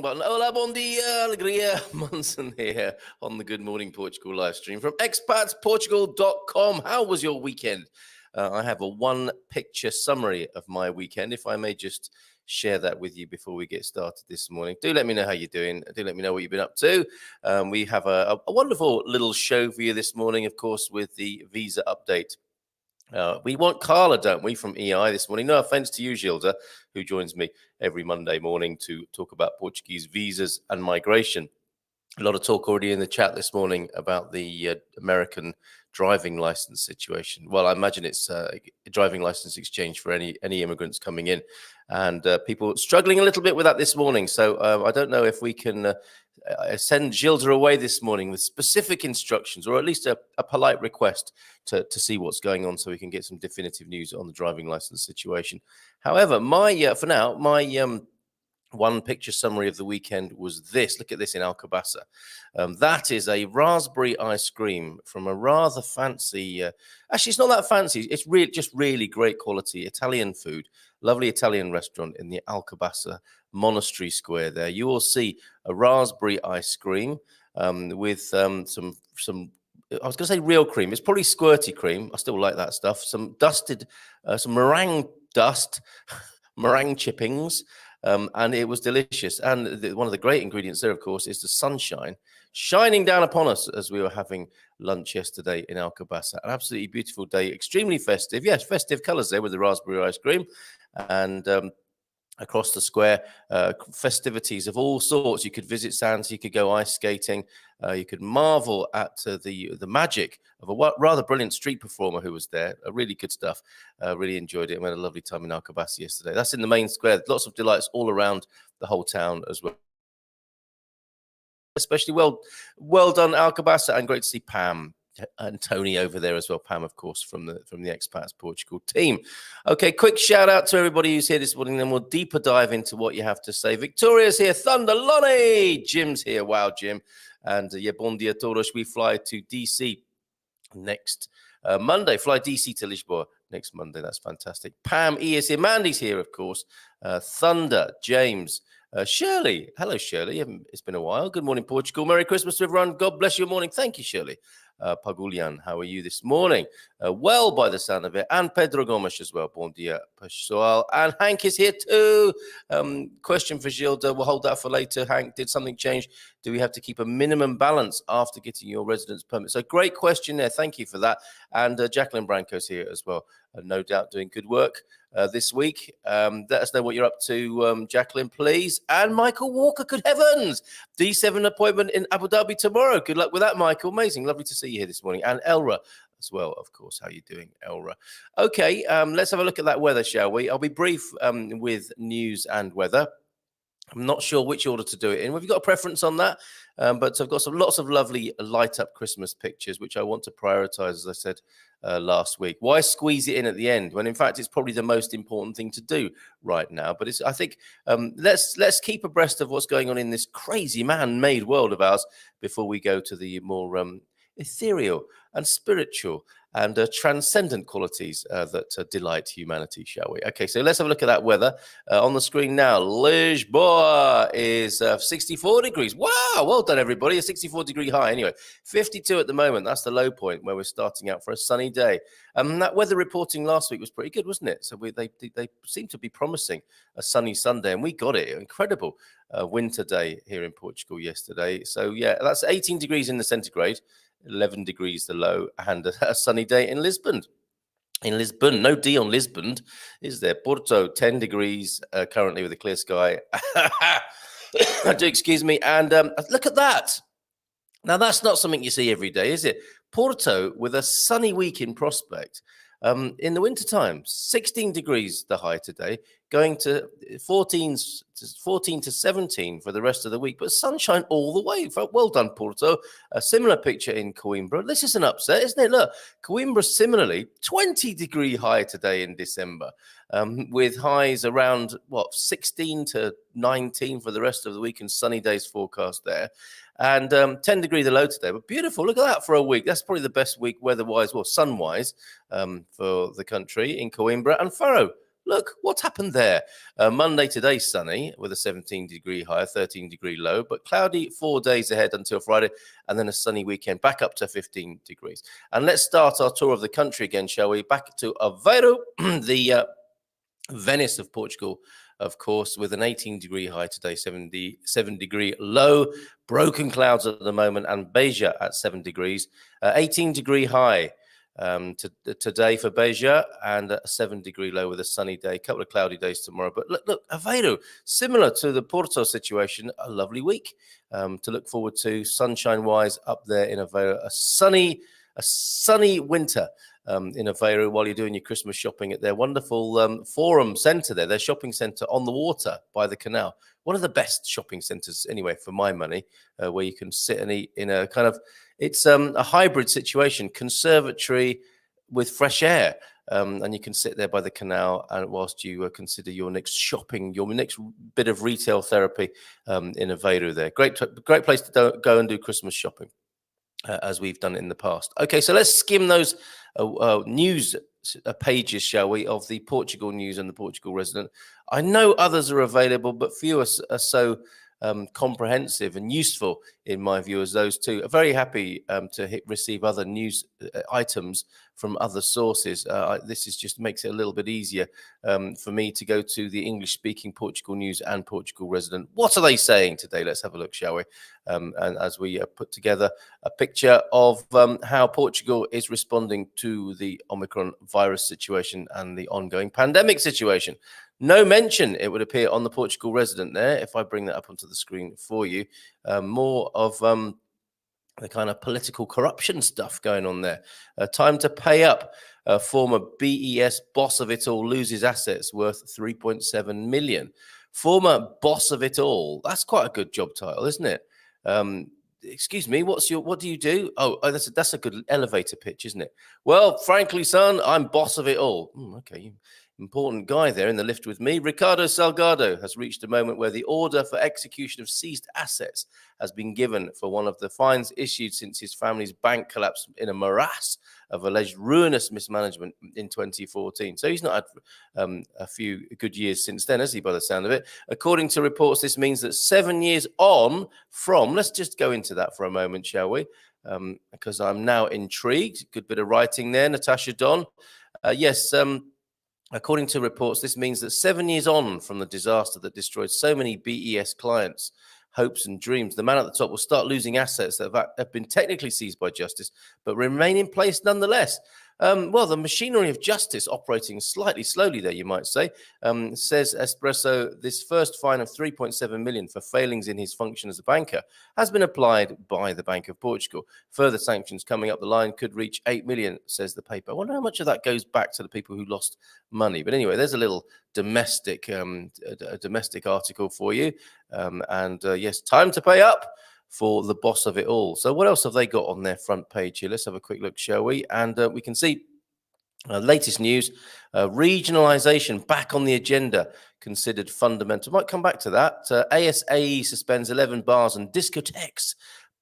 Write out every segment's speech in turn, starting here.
button. Hola, bon dia, alegria. Munson here on the Good Morning Portugal live stream from expatsportugal.com. How was your weekend? I have a one-picture summary of my weekend, if I may just share that with you before we get started this morning. Do let me know how you're doing. Do let me know what you've been up to. We have a wonderful little show for you this morning, of course, with the visa update. We want Carla, don't we, from EI this morning. No offense to you, Gilda, who joins me every Monday morning to talk about Portuguese visas and migration. A lot of talk already in the chat this morning about the American driving license situation. Well, I imagine it's a driving license exchange for any immigrants coming in, and people struggling a little bit with that this morning. So I don't know if we can send Gilda away this morning with specific instructions, or at least a polite request to see what's going on, so we can get some definitive news on the driving license situation. However, for now, my one picture summary of the weekend was this. Look at this in Alcobaça. That is a raspberry ice cream from a rather fancy, actually it's not that fancy, it's just really great quality Italian food, lovely Italian restaurant in the Alcobaça Monastery Square there. You will see a raspberry ice cream with some I was going to say real cream. It's probably squirty cream. I still like that stuff. Some meringue dust, meringue chippings. And it was delicious. And one of the great ingredients there, of course, is the sunshine shining down upon us as we were having lunch yesterday in Alcobaça. An absolutely beautiful day, extremely festive. Yes, festive colours there with the raspberry ice cream. And across the square, festivities of all sorts. You could visit Sands, you could go ice skating, you could marvel at the magic of a rather brilliant street performer who was there. Really good stuff. Really enjoyed it. We had a lovely time in Alcobaça yesterday. That's in the main square. Lots of delights all around the whole town as well. Especially well done, Alcobaça, and great to see Pam and Tony over there as well. Pam, of course, from the Expats Portugal team. Okay, quick shout out to everybody who's here this morning. Then we'll deeper dive into what you have to say. Victoria's here, Thunder Lonnie, Jim's here. Wow, Jim. And bon dia todos. We fly to DC next Monday. Fly DC to Lisboa next Monday. That's fantastic. Pam E is here. Mandy's here, of course. Thunder, James. Shirley. Hello, Shirley. It's been a while. Good morning, Portugal. Merry Christmas to everyone. God bless your morning. Thank you, Shirley. Pagulian, how are you this morning? Well, by the sound of it. And Pedro Gomes as well. Bon dia, pessoal. And Hank is here too. Question for Gilda. We'll hold that for later. Hank, did something change? Do we have to keep a minimum balance after getting your residence permit? So great question there. Thank you for that. And Jacqueline Branco's here as well. No doubt doing good work this week. Let us know what you're up to, Jacqueline, please. And Michael Walker, good heavens. D7 appointment in Abu Dhabi tomorrow. Good luck with that, Michael. Amazing. Lovely to see you here this morning. And Elra as well, of course. How are you doing, Elra? Okay, let's have a look at that weather, shall we? I'll be brief with news and weather. I'm not sure which order to do it in. We've got a preference on that, but I've got lots of lovely light-up Christmas pictures, which I want to prioritize, as I said last week. Why squeeze it in at the end when, in fact, it's probably the most important thing to do right now? But I think let's keep abreast of what's going on in this crazy man-made world of ours before we go to the more ethereal and spiritual and transcendent qualities that delight humanity, shall we? Okay, so let's have a look at that weather on the screen now. Lisboa is 64 degrees. Wow, well done, everybody. A 64-degree high. Anyway, 52 at the moment. That's the low point where we're starting out for a sunny day. That weather reporting last week was pretty good, wasn't it? So they seem to be promising a sunny Sunday, and we got it. Incredible winter day here in Portugal yesterday. So, yeah, that's 18 degrees in the centigrade. 11 degrees the low, and a sunny day in Lisbon. In Lisbon, no D on Lisbon, is there? Porto, 10 degrees currently with a clear sky. Do excuse me. And look at that. Now, that's not something you see every day, is it? Porto with a sunny week in prospect. In the wintertime, 16 degrees the high today, going to 14 to 17 for the rest of the week, but sunshine all the way. Well done, Porto. A similar picture in Coimbra. This is an upset, isn't it? Look, Coimbra similarly, 20-degree high today in December, with highs around, 16 to 19 for the rest of the week and sunny days forecast there. And 10-degree the low today, but beautiful. Look at that for a week. That's probably the best week weather-wise, sun-wise, for the country in Coimbra. And Faro, look, what's happened there? Monday today, sunny with a 17-degree high, 13-degree low, but cloudy 4 days ahead until Friday, and then a sunny weekend back up to 15 degrees. And let's start our tour of the country again, shall we? Back to Aveiro, the Venice of Portugal, of course, with an 18-degree high today, 7-degree low, broken clouds at the moment, and Beja at 7 degrees, 18-degree high today for Beja, and a 7-degree low with a sunny day, a couple of cloudy days tomorrow. But look, Aveiro, similar to the Porto situation, a lovely week to look forward to, sunshine-wise up there in Aveiro, a sunny winter. In Aveiro while you're doing your Christmas shopping at their wonderful forum centre there, their shopping centre on the water by the canal. One of the best shopping centres, anyway, for my money, where you can sit and eat in a kind of, it's a hybrid situation, conservatory with fresh air. And you can sit there by the canal and whilst you consider your next shopping, your next bit of retail therapy in Aveiro there. Great place to go and do Christmas shopping. As we've done in the past. Okay, so let's skim those news pages, shall we, of the Portugal news and the Portugal resident. I know others are available, but few are so comprehensive and useful in my view as those two. I'm very happy to receive other news items from other sources. This is just makes it a little bit easier for me to go to the English-speaking Portugal news and Portugal resident. What are they saying today? Let's have a look, shall we? And as we put together a picture of how Portugal is responding to the Omicron virus situation and the ongoing pandemic situation. No mention, it would appear, on the Portugal resident there. If I bring that up onto the screen for you, more of the kind of political corruption stuff going on there. Time to pay up. Former BES boss of it all loses assets worth 3.7 million. Former boss of it all. That's quite a good job title, isn't it? Excuse me, what do you do? Oh, that's a good elevator pitch, isn't it? Well, frankly, son, I'm boss of it all. Okay, important guy there in the lift with me. Ricardo Salgado has reached a moment where the order for execution of seized assets has been given for one of the fines issued since his family's bank collapsed in a morass of alleged ruinous mismanagement in 2014. So he's not had a few good years since then, has he, by the sound of it? According to reports, this means that 7 years on from, let's just go into that for a moment, shall we? Because I'm now intrigued. Good bit of writing there, Natasha Don. Yes, according to reports, this means that 7 years on from the disaster that destroyed so many BES clients' hopes and dreams, the man at the top will start losing assets that have been technically seized by justice, but remain in place nonetheless. Well, the machinery of justice operating slightly slowly there, you might say, says Espresso, this first fine of 3.7 million for failings in his function as a banker has been applied by the Bank of Portugal. Further sanctions coming up the line could reach 8 million, says the paper. I wonder how much of that goes back to the people who lost money. But anyway, there's a little domestic article for you. Yes, time to pay up for the boss of it all. So what else have they got on their front page here? Let's have a quick look, shall we? And we can see latest news, regionalisation back on the agenda, considered fundamental. Might come back to that. ASAE suspends 11 bars and discotheques,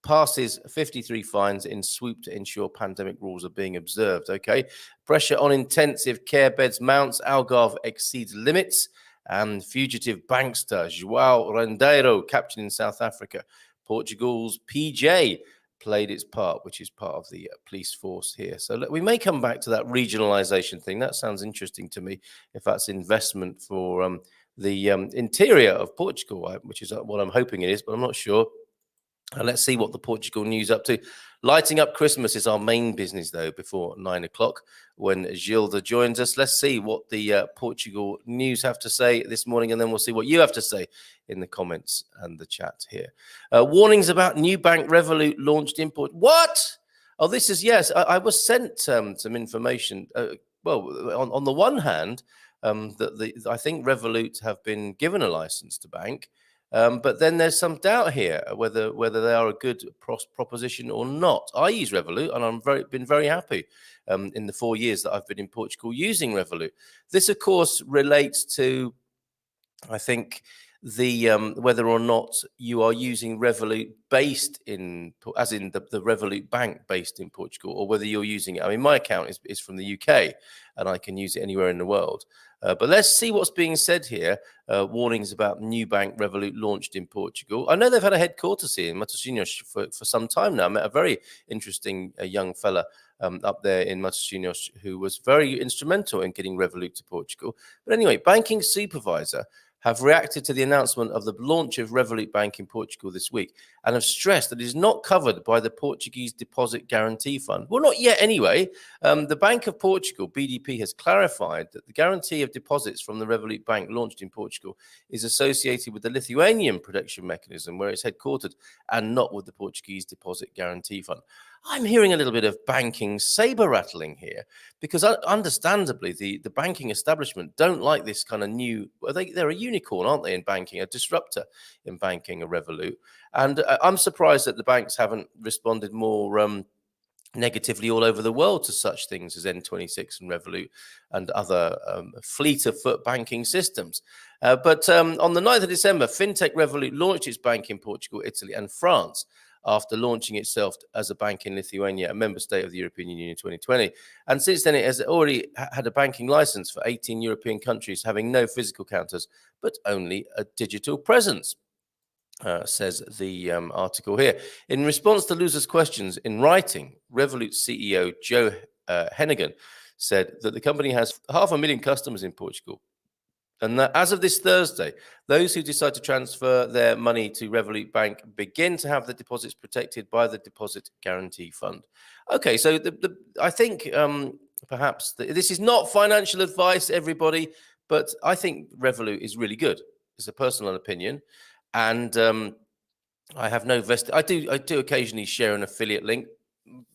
passes 53 fines in swoop to ensure pandemic rules are being observed. Okay, pressure on intensive care beds mounts, Algarve exceeds limits, and fugitive bankster João Rendeiro captured in South Africa. Portugal's PJ played its part, which is part of the police force here. So we may come back to that regionalisation thing. That sounds interesting to me, if that's investment for the interior of Portugal, which is what I'm hoping it is, but I'm not sure. Let's see what the Portugal news up to. Lighting up Christmas is our main business, though, before 9 o'clock when Gilda joins us. Let's see what the Portugal news have to say this morning, and then we'll see what you have to say in the comments and the chat here. Warnings about new bank Revolut launched in Portugal. What? Oh, this is, yes, I was sent some information. Well, on the one hand, I think Revolut have been given a license to bank. But then there's some doubt here whether they are a good proposition or not. I use Revolut, and I've been very happy in the 4 years that I've been in Portugal using Revolut. This, of course, relates to, I think, the whether or not you are using Revolut based in, as in the Revolut bank based in Portugal, or whether you're using it. I mean, my account is from the UK, and I can use it anywhere in the world. But let's see what's being said here. Warnings about new bank Revolut launched in Portugal. I know they've had a headquarters here in Matosinhos for some time now. I met a very interesting young fella up there in Matosinhos who was very instrumental in getting Revolut to Portugal. But anyway, banking supervisor have reacted to the announcement of the launch of Revolut Bank in Portugal this week and have stressed that it is not covered by the Portuguese Deposit Guarantee Fund. Well, not yet anyway. The Bank of Portugal, BDP, has clarified that the guarantee of deposits from the Revolut Bank launched in Portugal is associated with the Lithuanian protection mechanism where it's headquartered and not with the Portuguese Deposit Guarantee Fund. I'm hearing a little bit of banking saber rattling here because understandably the banking establishment don't like this kind of new, they're a unicorn, aren't they, in banking, a disruptor in banking, a Revolut. And I'm surprised that the banks haven't responded more negatively all over the world to such things as N26 and Revolut and other fleet of foot banking systems. But on the 9th of December, FinTech Revolut launched its bank in Portugal, Italy and France, after launching itself as a bank in Lithuania, a member state of the European Union in 2020. And since then, it has already had a banking license for 18 European countries, having no physical counters, but only a digital presence, says the article here. In response to Loser's questions in writing, Revolut CEO Joe Hennigan said that the company has 500,000 customers in Portugal, and that as of this Thursday, those who decide to transfer their money to Revolut Bank begin to have the deposits protected by the Deposit Guarantee Fund. Okay, so I think perhaps this is not financial advice, everybody, but I think Revolut is really good. It's a personal opinion, and I have no I do occasionally share an affiliate link,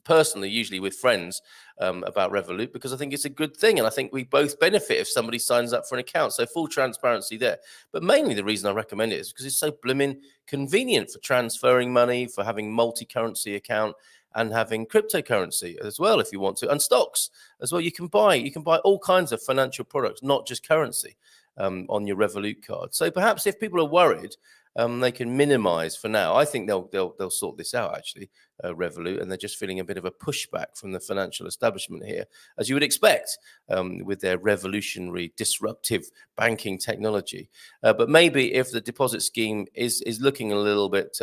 personally, usually with friends, about Revolut, because I think it's a good thing. And I think we both benefit if somebody signs up for an account. So full transparency there. But mainly the reason I recommend it is because it's so blooming convenient for transferring money, for having multi-currency account and having cryptocurrency as well, if you want to, and stocks as well. You can buy all kinds of financial products, not just currency, on your Revolut card. So perhaps if people are worried, they can minimize for now. I think they'll sort this out, actually, Revolut, and they're just feeling a bit of a pushback from the financial establishment here, as you would expect, with their revolutionary, disruptive banking technology. But maybe if the deposit scheme is looking a little bit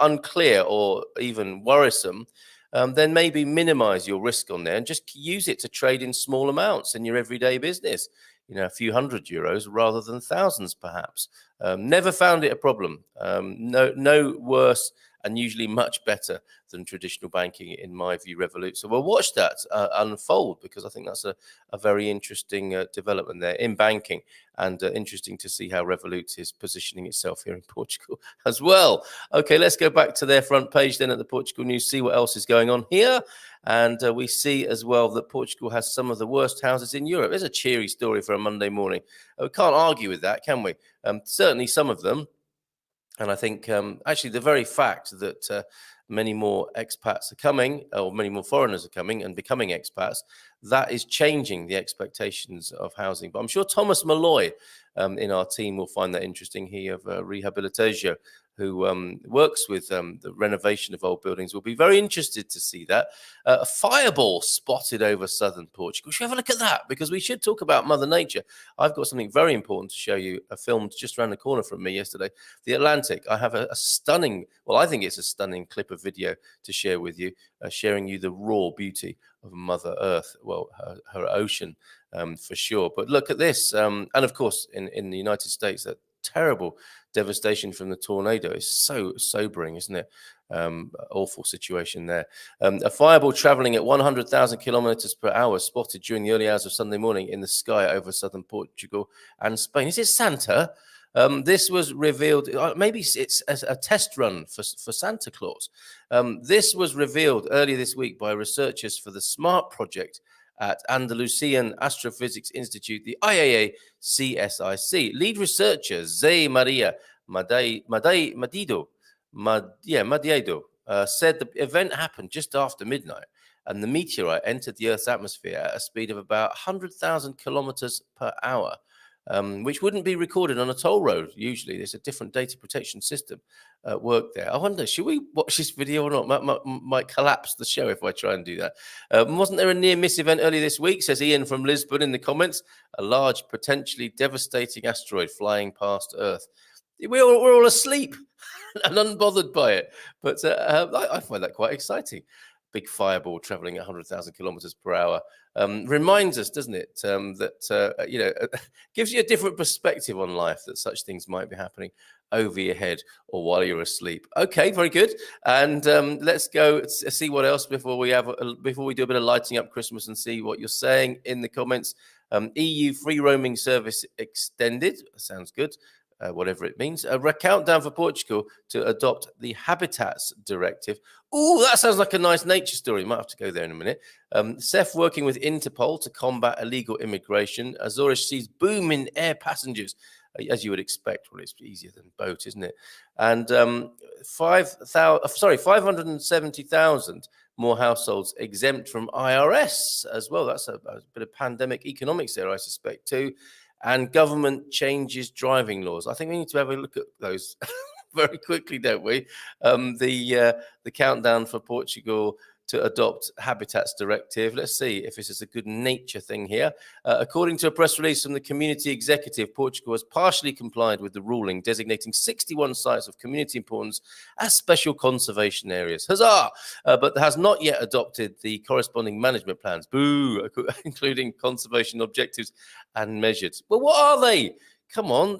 unclear or even worrisome, then maybe minimize your risk on there and just use it to trade in small amounts in your everyday business. A few €100 rather than thousands, perhaps. Never found it a problem. No worse, and usually much better than traditional banking, in my view, Revolut. So we'll watch that unfold, because I think that's a very interesting development there in banking, and interesting to see how Revolut is positioning itself here in Portugal as well. Okay, let's go back to their front page then at the Portugal News, see what else is going on here. And we see as well that Portugal has some of the worst houses in Europe. It's a cheery story for a Monday morning. We can't argue with that, can we? Certainly some of them. And I think actually the very fact that many more expats are coming, or many more foreigners are coming and becoming expats, that is changing the expectations of housing. But I'm sure Thomas Malloy in our team will find that interesting. He of Rehabilitation, who works with the renovation of old buildings, will be very interested to see that. A fireball spotted over southern Portugal. Should we have a look at that? Because we should talk about Mother Nature. I've got something very important to show you, filmed just around the corner from me yesterday. The Atlantic. I have a stunning, well, I think it's a stunning clip of video to share with you, sharing you the raw beauty of Mother Earth, well, her ocean, for sure. But look at this. And of course, in the United States, that terrible devastation from the tornado is so sobering, isn't it? Awful situation there. A fireball traveling at 100,000 kilometers per hour spotted during the early hours of Sunday morning in the sky over southern Portugal and Spain. Is it Santa? This was revealed, maybe it's a test run for Santa Claus. This was revealed earlier this week by researchers for the SMART project at Andalusian Astrophysics Institute, the IAA CSIC. Lead researcher Zé Maria Madiedo said the event happened just after midnight, and the meteorite entered the Earth's atmosphere at a speed of about 100,000 kilometers per hour. which wouldn't be recorded on a toll road. Usually there's a different data protection system at work there. I wonder, should we watch this video or not? Might collapse the show if I try and do that. Wasn't there a near miss event earlier this week, says Ian from Lisbon in the comments? A large, potentially devastating asteroid flying past Earth. We're all asleep and unbothered by it. But I find that quite exciting. Big fireball traveling at 100,000 kilometers per hour. Reminds us, doesn't it, that, gives you a different perspective on life, that such things might be happening over your head or while you're asleep. Okay, very good. And let's go see what else before we do a bit of lighting up Christmas and see what you're saying in the comments. EU free roaming service extended. Sounds good. Whatever it means. A countdown for Portugal to adopt the Habitats Directive. Oh, that sounds like a nice nature story. Might have to go there in a minute. CEF working with Interpol to combat illegal immigration. Azores sees boom in air passengers, as you would expect. Well, it's easier than boat, isn't it? And 570,000 more households exempt from IRS as well. That's a bit of pandemic economics there, I suspect, too. And government changes driving laws. I think we need to have a look at those very quickly, don't we? The countdown for Portugal to adopt Habitats Directive. Let's see if this is a good nature thing here. According to a press release from the Community Executive, Portugal has partially complied with the ruling, designating 61 sites of community importance as special conservation areas. Huzzah! But has not yet adopted the corresponding management plans, boo, including conservation objectives and measures. Well, what are they? Come on,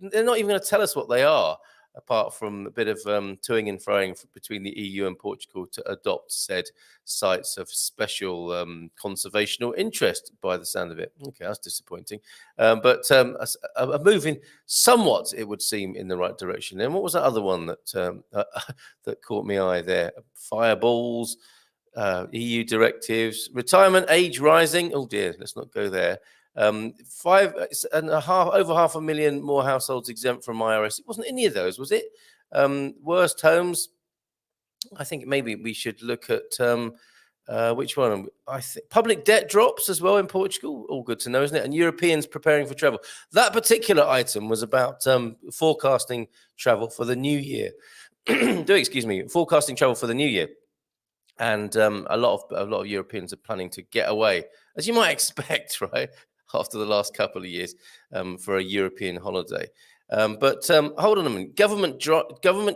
they're not even going to tell us what they are, apart from a bit of toing and froing between the EU and Portugal to adopt said sites of special conservational interest, by the sound of it. Okay, that's disappointing. But a moving somewhat, it would seem, in the right direction. And what was that other one that that caught my eye there? Fireballs, EU directives, retirement age rising. Oh dear, let's not go there. Over 500,000 more households exempt from IRS. It wasn't any of those, was it? Worst homes. I think maybe we should look at which one. I think public debt drops as well in Portugal. All good to know, isn't it? And Europeans preparing for travel. That particular item was about forecasting travel for the new year. Forecasting travel for the new year. And a lot of Europeans are planning to get away, as you might expect, right? After the last couple of years for a European holiday. But hold on a minute. Government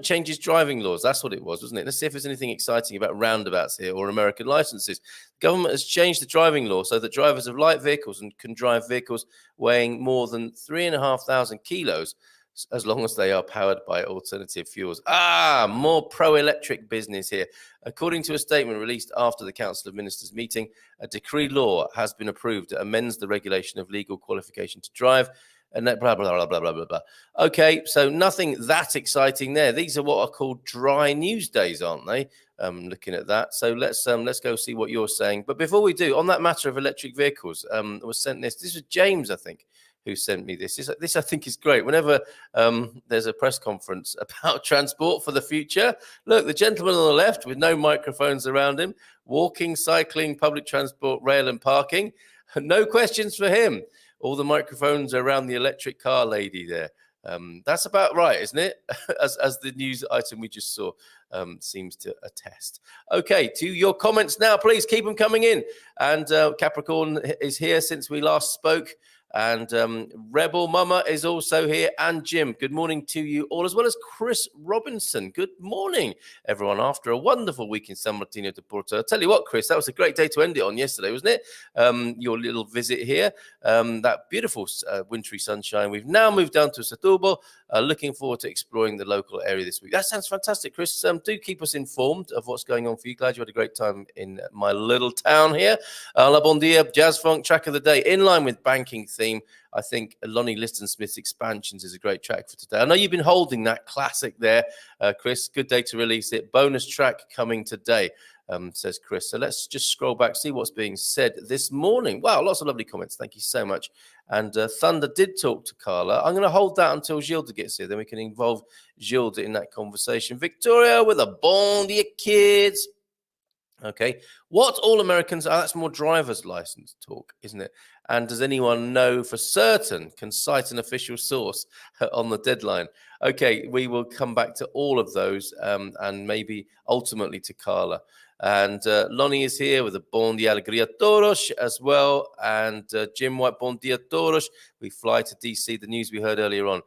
changes driving laws. That's what it was, wasn't it? Let's see if there's anything exciting about roundabouts here or American licenses. Government has changed the driving law so that drivers of light vehicles can drive vehicles weighing more than 3,500 kilos, as long as they are powered by alternative fuels. More pro-electric business here. According to a statement released after the Council of Ministers meeting, a decree law has been approved that amends the regulation of legal qualification to drive, and that blah, blah, blah, blah, blah, blah, blah. Okay, so nothing that exciting there. These are what are called dry news days, aren't they? Looking at that. So let's go see what you're saying. But before we do, on that matter of electric vehicles, I was sent this. This was James, I think, who sent me this. This I think is great. Whenever there's a press conference about transport for the future, look, the gentleman on the left with no microphones around him, walking, cycling, public transport, rail and parking. No questions for him. All the microphones around the electric car lady there. That's about right, isn't it? as the news item we just saw seems to attest. Okay, to your comments now, please keep them coming in. And Capricorn is here since we last spoke. And Rebel Mama is also here, and Jim. Good morning to you all, as well as Chris Robinson. Good morning, everyone, after a wonderful week in San Martino de Porto. I'll tell you what, Chris, that was a great day to end it on yesterday, wasn't it? Your little visit here, that beautiful wintry sunshine. We've now moved down to Setúbal. Looking forward to exploring the local area this week. That sounds fantastic, Chris. Do keep us informed of what's going on for you. Glad you had a great time in my little town here. La Bon Dia, Jazz Funk, track of the day, in line with banking theme. I think Lonnie Liston Smith's Expansions is a great track for today. I know you've been holding that classic there, Chris. Good day to release it. Bonus track coming today, says Chris. So let's just scroll back, see what's being said this morning. Wow, lots of lovely comments. Thank you so much. And Thunder did talk to Carla. I'm going to hold that until Gilda gets here. Then we can involve Gilda in that conversation. Victoria with a bon dia, kids. Okay, what all Americans are, that's more driver's license talk, isn't it? And does anyone know for certain, can cite an official source on the deadline? Okay, we will come back to all of those and maybe ultimately to Carla. And Lonnie is here with a Bon dia alegria todos as well. And Jim White, Bon dia todos. We fly to DC, the news we heard earlier on.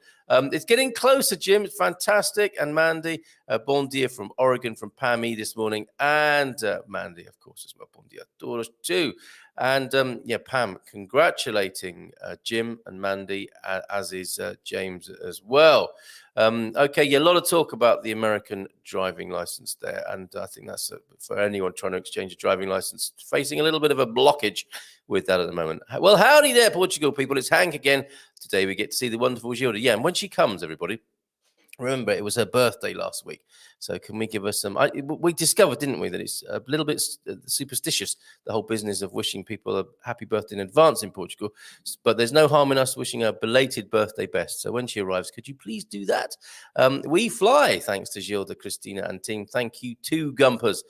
It's getting closer, Jim. It's fantastic. And Mandy, bon dia from Oregon, from Pammy this morning. And Mandy, of course, as well. Bon dia todos too. And yeah, Pam, congratulating Jim and Mandy, as is James as well. Okay, yeah, a lot of talk about the American driving license there. And I think that's for anyone trying to exchange a driving license, facing a little bit of a blockage with that at the moment. Well, howdy there, Portugal people. It's Hank again. Today we get to see the wonderful Gilda. Yeah, and when she comes, everybody, remember, it was her birthday last week. So can we give her some... we discovered, didn't we, that it's a little bit superstitious, the whole business of wishing people a happy birthday in advance in Portugal. But there's no harm in us wishing a belated birthday best. So when she arrives, could you please do that? We fly, thanks to Gilda, Christina, and team. Thank you to Gumpers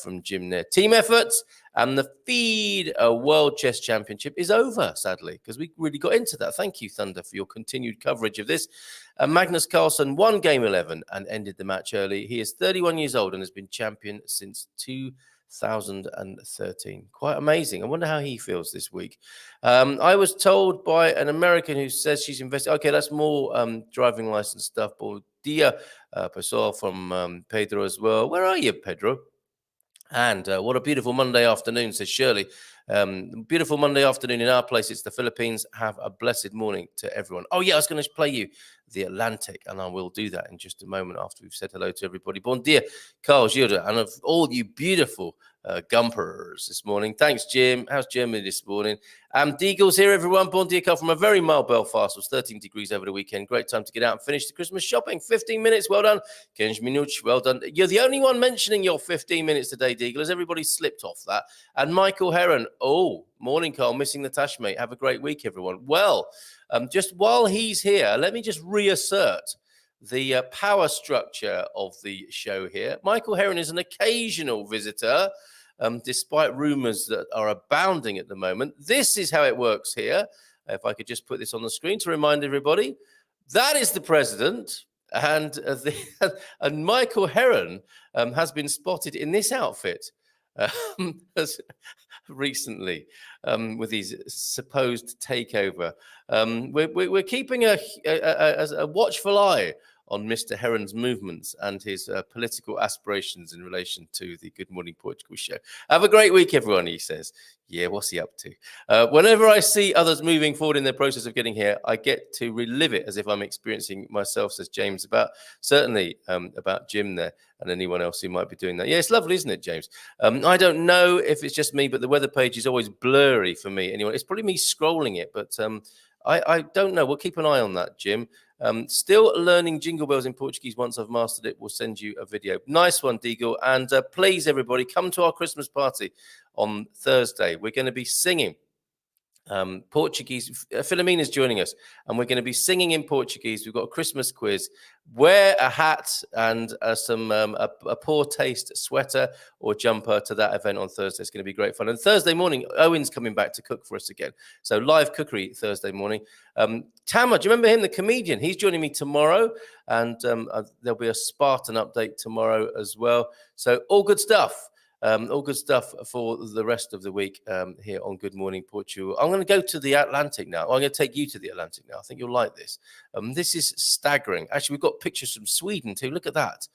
from Jim there. Team efforts. And the FEED World Chess Championship is over, sadly, because we really got into that. Thank you, Thunder, for your continued coverage of this. Magnus Carlsen won Game 11 and ended the match early. He is 31 years old and has been champion since 2013. Quite amazing. I wonder how he feels this week. I was told by an American who says she's invested. Okay, that's more driving license stuff. Bon dia, Pessoal from Pedro as well. Where are you, Pedro? And what a beautiful Monday afternoon, says Shirley. Beautiful Monday afternoon in our place. It's the Philippines. Have a blessed morning to everyone. Oh, yeah, I was going to play you the Atlantic, and I will do that in just a moment after we've said hello to everybody. Bon dia, Carl, Gilda, and of all you beautiful Gumpers this morning. Thanks, Jim. How's Germany this morning? Deagle's here, everyone. Bon dia, Carl, from a very mild Belfast. It was 13 degrees over the weekend. Great time to get out and finish the Christmas shopping. 15 minutes. Well done. 15 minutos. Well done. You're the only one mentioning your 15 minutes today, Deagle, as everybody slipped off that. And Michael Heron. Oh, morning, Carl. Missing the Tash, mate. Have a great week, everyone. Well, just while he's here, let me just reassert the power structure of the show here. Michael Heron is an occasional visitor, despite rumors that are abounding at the moment. This is how it works here. If I could just put this on the screen to remind everybody, that is the president, and and Michael Heron has been spotted in this outfit recently with his supposed takeover. We're keeping a watchful eye on Mr. Heron's movements and his political aspirations in relation to the Good Morning Portugal show. Have a great week, everyone, he says. Yeah, what's he up to? Whenever I see others moving forward in their process of getting here, I get to relive it as if I'm experiencing myself, says James, certainly about Jim there and anyone else who might be doing that. Yeah, it's lovely, isn't it, James? I don't know if it's just me, but the weather page is always blurry for me. Anyway, it's probably me scrolling it, but I don't know. We'll keep an eye on that, Jim. Still learning Jingle Bells in Portuguese. Once I've mastered it, we'll send you a video. Nice one, Deagle. And please, everybody, come to our Christmas party on Thursday. We're going to be singing Portuguese. Philomena's joining us, and we're going to be singing in Portuguese. We've got a Christmas quiz. Wear a hat and a poor taste sweater or jumper to that event on Thursday. It's going to be great fun. And Thursday morning, Owen's coming back to cook for us again. So live cookery Thursday morning. Tama, do you remember him, the comedian? He's joining me tomorrow, and there'll be a Spartan update tomorrow as well. So all good stuff. All good stuff for the rest of the week here on Good Morning Portugal. I'm going to go to the Atlantic now. I'm going to take you to the Atlantic now. I think you'll like this. This is staggering. Actually, we've got pictures from Sweden too. Look at that.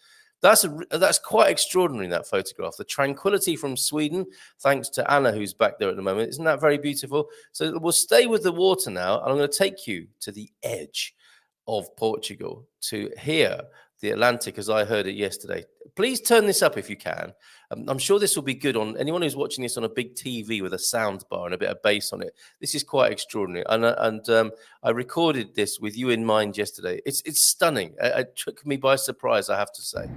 That's quite extraordinary, that photograph. The tranquility from Sweden, thanks to Anna, who's back there at the moment. Isn't that very beautiful? So we'll stay with the water now, and I'm going to take you to the edge of Portugal to hear the Atlantic as I heard it yesterday. Please turn this up if you can. I'm sure this will be good on anyone who's watching this on a big TV with a sound bar and a bit of bass on it. This is quite extraordinary. And I recorded this with you in mind yesterday. It's stunning. It took me by surprise, I have to say.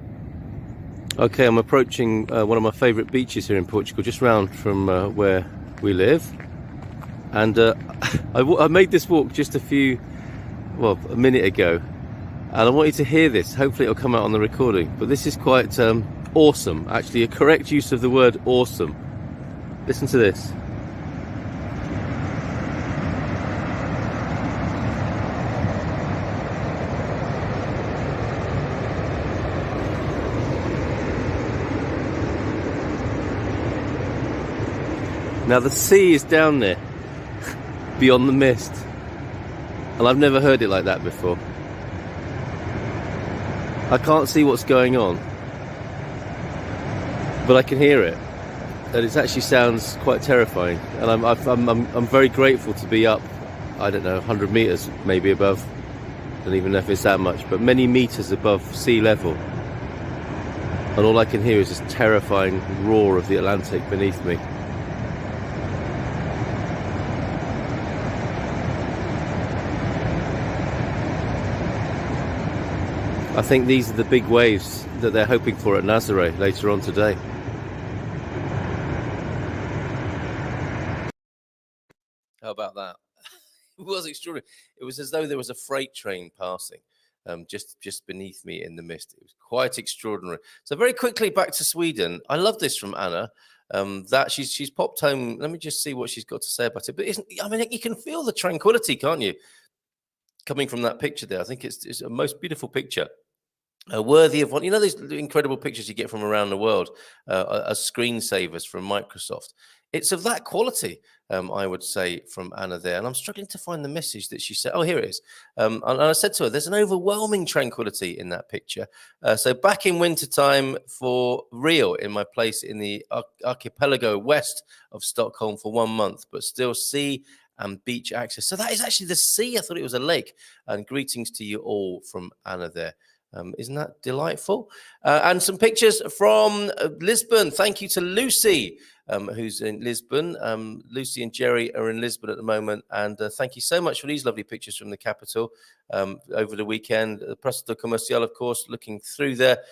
Okay, I'm approaching one of my favourite beaches here in Portugal, just round from where we live. And I made this walk just a minute ago. And I want you to hear this. Hopefully it'll come out on the recording. But this is quite awesome. Actually, a correct use of the word awesome. Listen to this. Now the sea is down there, beyond the mist. And I've never heard it like that before. I can't see what's going on, but I can hear it, and it actually sounds quite terrifying. And I'm very grateful to be up, I don't know, 100 meters maybe above. I don't even know if it's that much, but many meters above sea level. And all I can hear is this terrifying roar of the Atlantic beneath me. I think these are the big waves that they're hoping for at Nazaré later on today. How about that? It was extraordinary. It was as though there was a freight train passing just beneath me in the mist. It was quite extraordinary. So very quickly back to Sweden. I love this from Anna. That she's popped home. Let me just see what she's got to say about it. But I mean, you can feel the tranquility, can't you? Coming from that picture there. I think it's a most beautiful picture. Worthy of one, you know, these incredible pictures you get from around the world as screensavers from Microsoft. It's of that quality, I would say, from Anna there. And I'm struggling to find the message that she said. Oh, here it is. And I said to her, there's an overwhelming tranquility in that picture. So back in wintertime for real in my place in the archipelago west of Stockholm for 1 month, but still sea and beach access. So that is actually the sea. I thought it was a lake. And greetings to you all from Anna there. Isn't that delightful? And some pictures from Lisbon. Thank you to Lucy, who's in Lisbon. Lucy and Jerry are in Lisbon at the moment. And thank you so much for these lovely pictures from the capital over the weekend. The Praça do Comercial, of course, looking through there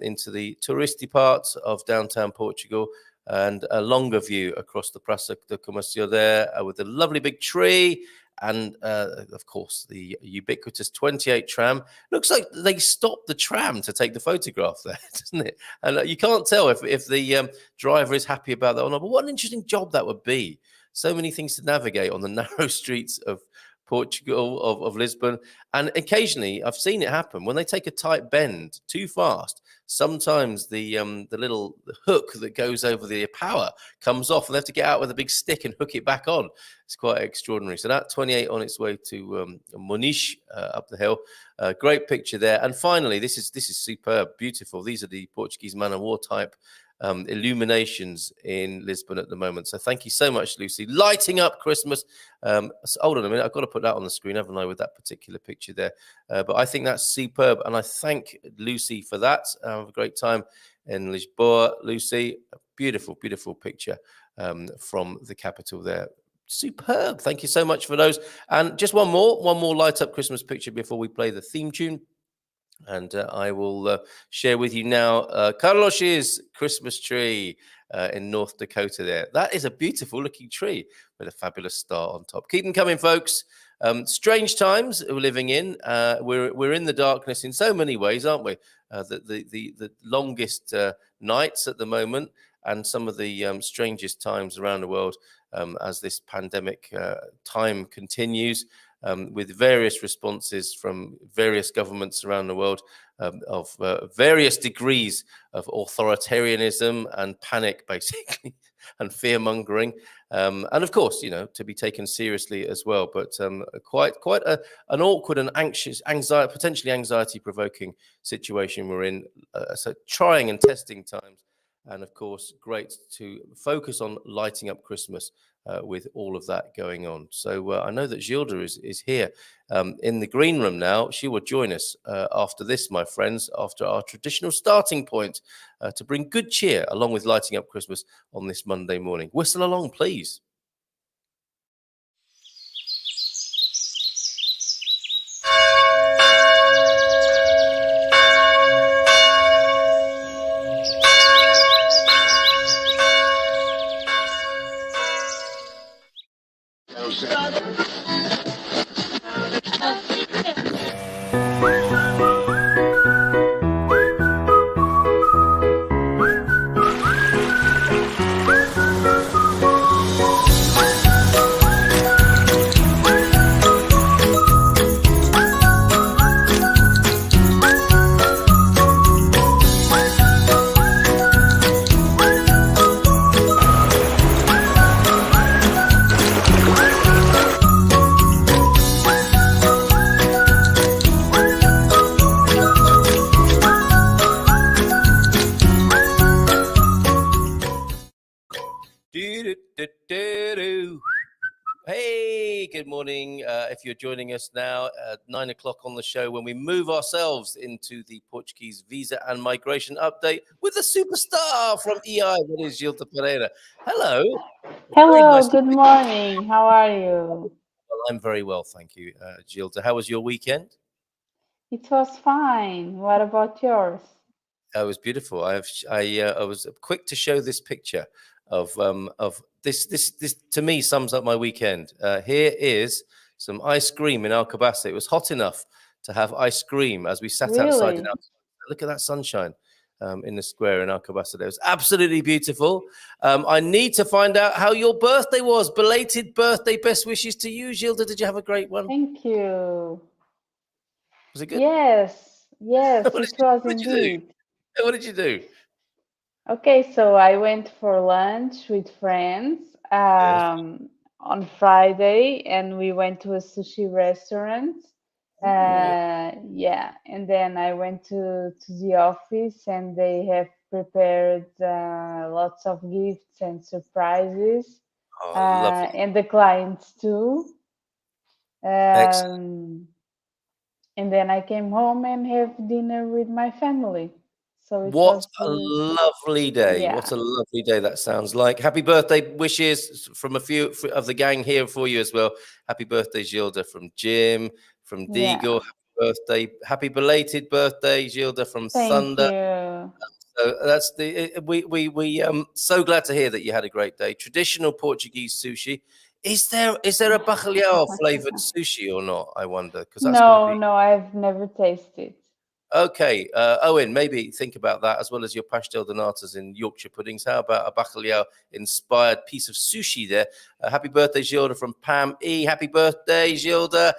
into the touristy parts of downtown Portugal. And a longer view across the Praça do Comercial there with a lovely big tree. And, of course, the ubiquitous 28 tram. Looks like they stopped the tram to take the photograph there, doesn't it? And you can't tell if the driver is happy about that or not. But what an interesting job that would be. So many things to navigate on the narrow streets of Portugal, of Lisbon. And occasionally, I've seen it happen, when they take a tight bend too fast, sometimes the little hook that goes over the power comes off, and they have to get out with a big stick and hook it back on. It's quite extraordinary. So that 28 on its way to Muniz up the hill. Great picture there. And finally, this is superb, beautiful. These are the Portuguese man of war type illuminations in Lisbon at the moment. So thank you so much, Lucy. Lighting up Christmas. So hold on a minute. I've got to put that on the screen, haven't I, with that particular picture there. But I think that's superb. And I thank Lucy for that. Have a great time in Lisboa, Lucy. A beautiful, beautiful picture from the capital there. Superb. Thank you so much for those. And just one more light up Christmas picture before we play the theme tune. And I will share with you now Carlos's Christmas tree in North Dakota there. That is a beautiful looking tree with a fabulous star on top. Keep them coming, folks. Strange times we're living in. We're in the darkness in so many ways, aren't we? The longest nights at the moment, and some of the strangest times around the world as this pandemic time continues. With various responses from various governments around the world of various degrees of authoritarianism and panic, basically, and fear-mongering. And of course, you know, to be taken seriously as well. But quite an awkward and anxious, potentially anxiety-provoking situation we're in. So trying and testing times. And of course, great to focus on lighting up Christmas with all of that going on. So I know that Gilda is here in the green room now. She will join us after this, my friends, after our traditional starting point to bring good cheer along with lighting up Christmas on this Monday morning. Whistle along, please. Do-do-do-do-do. Hey, good morning. If you're joining us now at 9 o'clock on the show, when we move ourselves into the Portuguese visa and migration update with a superstar from EI, that is Gilda Pereira. Hello. Very Hello, nice to good meet you. morning. How are you? Well, I'm very well, thank you, Gilda. How was your weekend? It was fine. What about yours? It was beautiful. I was quick to show this picture of this to me sums up my weekend. Here is some ice cream in Alcobaça. It was hot enough to have ice cream as we sat outside. Really? Look at that sunshine in the square in Alcobaça. It was absolutely beautiful. I need to find out how your birthday was. Belated birthday. Best wishes to you, Gilda. Did you have a great one? Thank you. Was it good? Yes, yes, it was What did you do? indeed. What did you do? Okay, so I went for lunch with friends Yes. on Friday and we went to a sushi restaurant. Ooh. Yeah, and then I went to the office and they have prepared lots of gifts and surprises, Oh, lovely. and the clients too. Excellent. Um, and then I came home and have dinner with my family. So it What was, a lovely day. What yeah, a lovely day that sounds like. Happy birthday wishes from a few of the gang here for you as well. Happy birthday, Gilda, from Jim, from Deagle. yeah. Happy birthday. Happy belated birthday, Gilda, from Thank Thunder. you. So that's we so glad to hear that you had a great day. Traditional Portuguese sushi. Is there a bacalhau flavored sushi or not? I wonder, because that's going to No, be no, I've never tasted. okay, Owen, maybe think about that as well as your pastel de natas in Yorkshire puddings. How about a bacalhau-inspired piece of sushi there? Happy birthday, Gilda, from Pam E. Happy birthday, Gilda.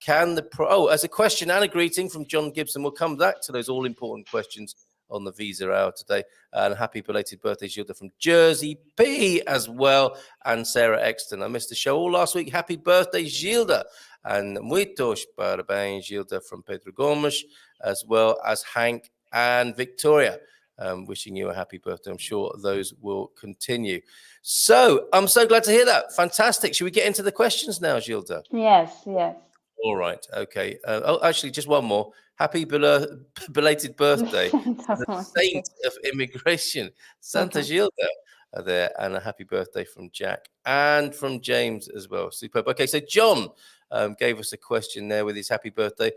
As a question and a greeting from John Gibson. We'll come back to those all-important questions on the Visa Hour today. And happy belated birthday, Gilda, from Jersey P as well. And Sarah Exton. I missed the show all last week. Happy birthday, Gilda. And muitos parabéns, Gilda, from Pedro Gomes, as well as Hank and Victoria. Wishing you a happy birthday. I'm sure those will continue. So I'm so glad to hear that. Fantastic. Should we get into the questions now, Gilda? Yes, yes. All right. Okay. Actually, just one more. Happy belated birthday to Santa the saint Monica. of immigration, Santa Gilda, there, and a happy birthday from Jack and from James as well. Superb. Okay, so John gave us a question there with his happy birthday.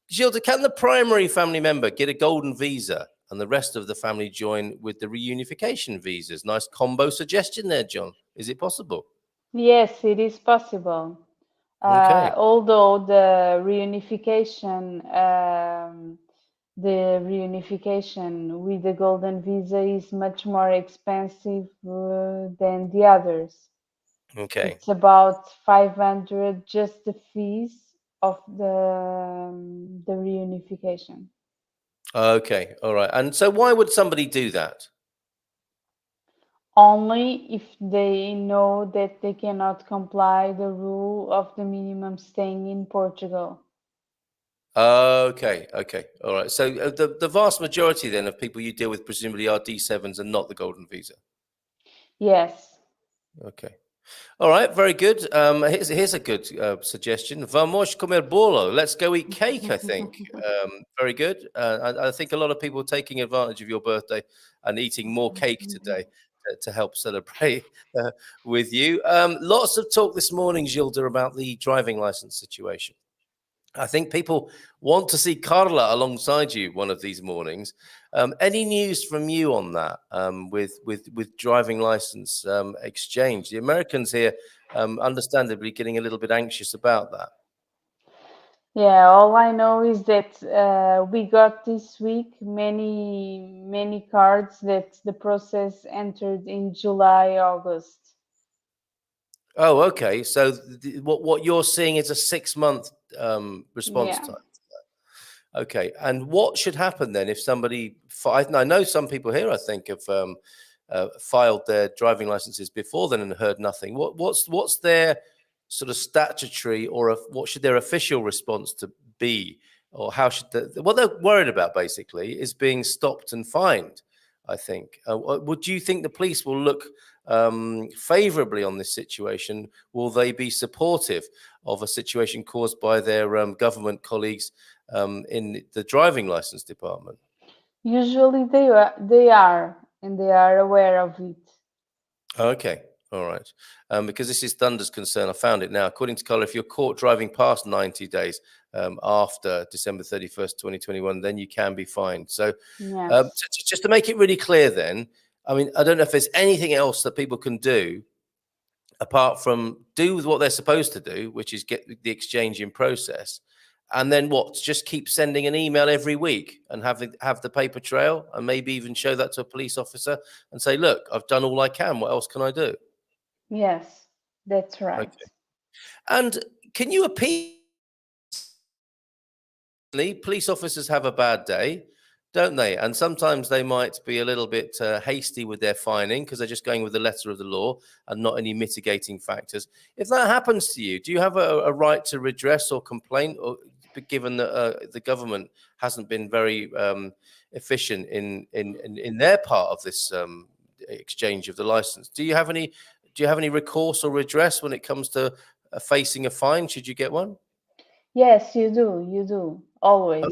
Gilda, can the primary family member get a golden visa and the rest of the family join with the reunification visas? Nice combo suggestion there, John. Is it possible? Yes, it is possible. Okay. Although the reunification with the golden visa is much more expensive than the others. Okay. It's about 500 just the fees of the reunification. Okay, all right. And so why would somebody do that? Only if they know that they cannot comply the rule of the minimum staying in Portugal. Okay, okay, all right. So the vast majority then of people you deal with presumably are D7s and not the golden visa. Yes. Okay. All right, very good. Here's a good suggestion. Vamos comer bolo. Let's go eat cake, I think. Very good. I think a lot of people are taking advantage of your birthday and eating more cake today to help celebrate with you. Lots of talk this morning, Gilda, about the driving license situation. I think people want to see Carla alongside you one of these mornings. Any news from you on that with driving license exchange? The Americans here, understandably, getting a little bit anxious about that. Yeah, all I know is that we got this week many cards that the process entered in July, August. Oh, okay. So what you're seeing is a 6 month response Yeah. time. Okay, and what should happen then if somebody? I know some people here, I think, have filed their driving licenses before then and heard nothing. What's their sort of statutory or what should their official response to be, or how should what they're worried about basically is being stopped and fined. I think. Would you think the police will look favorably on this situation? Will they be supportive of a situation caused by their government colleagues in the driving license department? Usually they are, and they are aware of it. Okay, all right. Because this is Thunder's concern. I found it now. According to Carla, if you're caught driving past 90 days after December 31st, 2021, then you can be fined. So Yes. just to make it really clear then, I mean, I don't know if there's anything else that people can do apart from do what they're supposed to do, which is get the exchange in process. And then what? Just keep sending an email every week and have the paper trail, and maybe even show that to a police officer and say, look, I've done all I can. What else can I do? Yes, that's right. Okay. And can you appeal? Police officers have a bad day, don't they? And sometimes they might be a little bit hasty with their fining because they're just going with the letter of the law and not any mitigating factors. If that happens to you, do you have a right to redress or complaint, or given that the government hasn't been very efficient in their part of this exchange of the license? Do you have any recourse or redress when it comes to facing a fine? Should you get one? Yes, you do, always.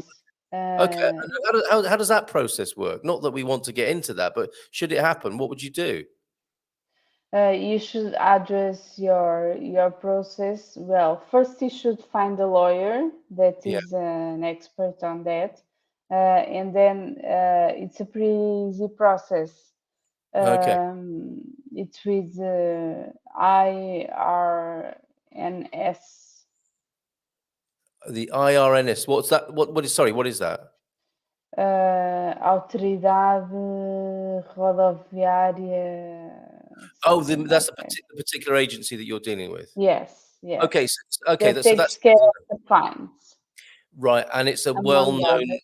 Okay, and how does that process work? Not that we want to get into that, but should it happen, what would you do? You should address your process. Well, first you should find a lawyer that Yeah. is an expert on that, and then it's a pretty easy process. Okay. It's with IRNS, The IRNS. What's that? What is? Sorry, what is that? Autoridade Rodoviária, Oh, something that's like the that. particular agency that you're dealing with. Yes, yes. Okay. Okay. That So takes that's care of the fines, right, and it's a among well-known. others.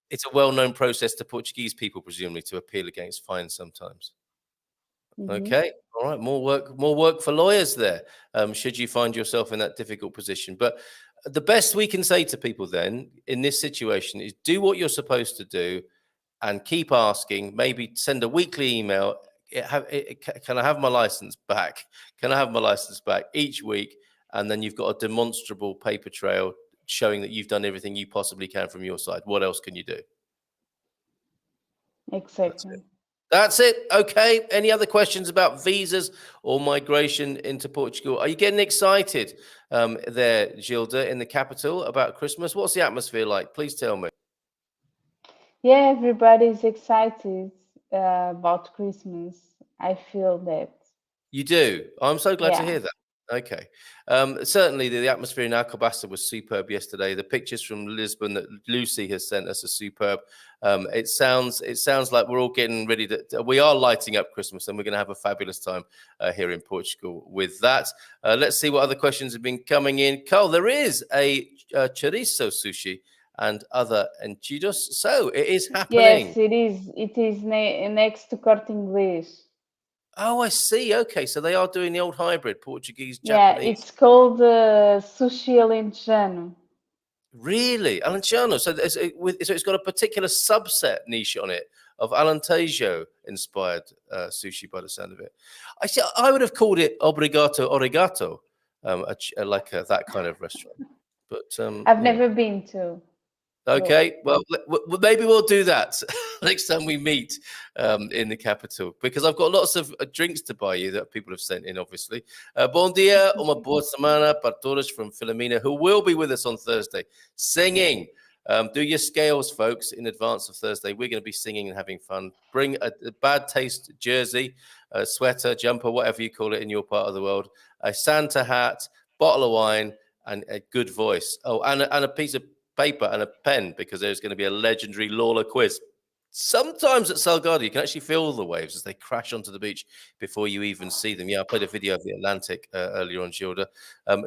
It's a well-known process to Portuguese people, presumably, to appeal against fines sometimes. Mhm. Okay, all right, more work for lawyers there. Should you find yourself in that difficult position, but the best we can say to people then in this situation is do what you're supposed to do and keep asking. Maybe send a weekly email. Can I have my license back? Can I have my license back each week? And then you've got a demonstrable paper trail showing that you've done everything you possibly can from your side. What else can you do? That's it. Exactly. That's it. Okay. Any other questions about visas or migration into Portugal? Are you getting excited there, Gilda, in the capital about Christmas? What's the atmosphere like? Please tell me. Yeah, everybody's excited about Christmas. I feel that. You do. I'm so glad to Yeah. hear that. Okay. Certainly, the atmosphere in Alcobaça was superb yesterday. The pictures from Lisbon that Lucy has sent us are superb. It sounds like we're all getting ready to. We are lighting up Christmas, and we're going to have a fabulous time here in Portugal with that. Let's see what other questions have been coming in. Carl, there is a chorizo sushi and other enchidos, so it is happening. Yes, it is. It is next to Corte Inglês. Oh, I see. Okay, so they are doing the old hybrid Portuguese, Yeah, Japanese. it's called Sushi Alentejano. Really, Alentejo. So it's got a particular subset niche on it of Alentejo inspired sushi by the sound of it. I would have called it Obrigato Origato, that kind of restaurant. But I've never been to. okay, well, maybe we'll do that next time we meet in the capital, because I've got lots of drinks to buy you that people have sent in, obviously. Bom dia, uma boa semana para todos from Philomena, who will be with us on Thursday, singing. Do your scales, folks, in advance of Thursday. We're going to be singing and having fun. Bring a bad taste jersey, a sweater, jumper, whatever you call it in your part of the world, a Santa hat, bottle of wine, and a good voice. Oh, and a piece of paper and a pen, because there's going to be a legendary Lawler quiz. Sometimes at Salgado, you can actually feel the waves as they crash onto the beach before you even see them. Yeah, I played a video of the Atlantic earlier on, Gilda.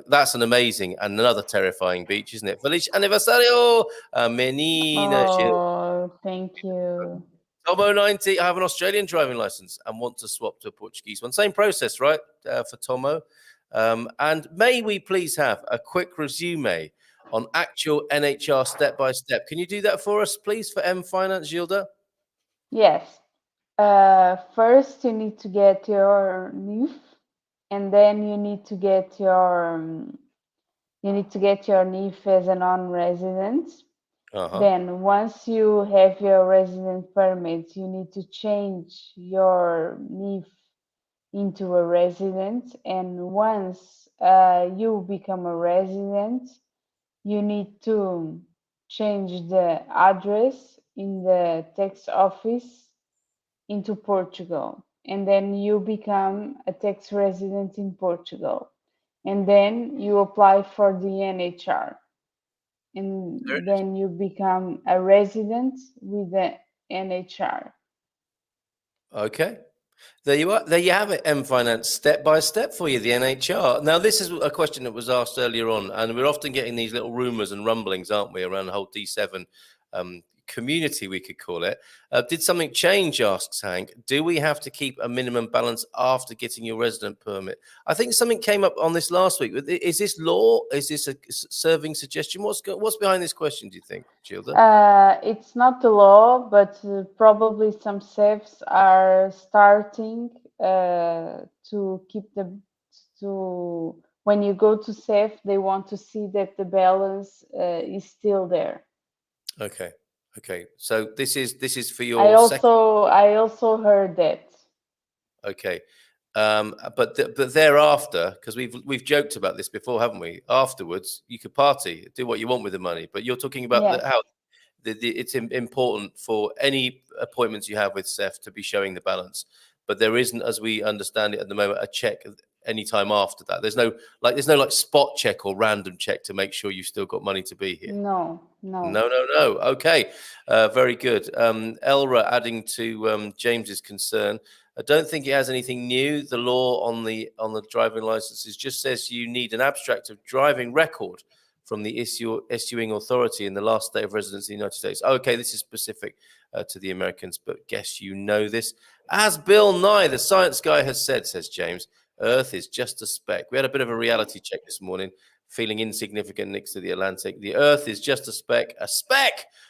That's an amazing and another terrifying beach, isn't it? Feliz aniversario, menina Gilda. Oh, thank you. Tomo 90, I have an Australian driving license and want to swap to a Portuguese one. Same process, right, for Tomo? And may we please have a quick resume on actual NHR step by step. Can you do that for us, please, for M Finance, Gilda? Yes. First, you need to get your NIF, and then you need to get your NIF as a non-resident. Then, once you have your resident permit, you need to change your NIF into a resident. And once you become a resident, you need to change the address in the tax office into Portugal. And then you become a tax resident in Portugal. And then you apply for the NHR. And then you become a resident with the NHR. Okay. There you are. There you have it, M-Finance, step by step for you, the NHR. Now, this is a question that was asked earlier on, and we're often getting these little rumours and rumblings, aren't we, around the whole D7 community, we could call it. Did something change, asks Hank. Do we have to keep a minimum balance after getting your resident permit? I think something came up on this last week. Is this law? Is this a serving suggestion? What's behind this question, do you think, Gilda? It's not the law, but probably some SEFs are starting to keep when you go to SEF, they want to see that the balance is still there. Okay. Okay, so this is for your. I also heard that. Okay, but thereafter, because we've joked about this before, haven't we? Afterwards, you could party, do what you want with the money, but you're talking about how it's important for any appointments you have with SEF to be showing the balance, but there isn't, as we understand it at the moment, a check any time after that. There's no spot check or random check to make sure you've still got money to be here. No. Okay, very good. Elra, adding to James's concern, I don't think it has anything new. The law on the driving licenses just says you need an abstract of driving record from the issuing authority in the last day of residence in the United States. Okay, this is specific to the Americans, but guess you know this. As Bill Nye, the science guy, has said, says James, Earth is just a speck. We had a bit of a reality check this morning, feeling insignificant next to the Atlantic. The Earth is just a speck,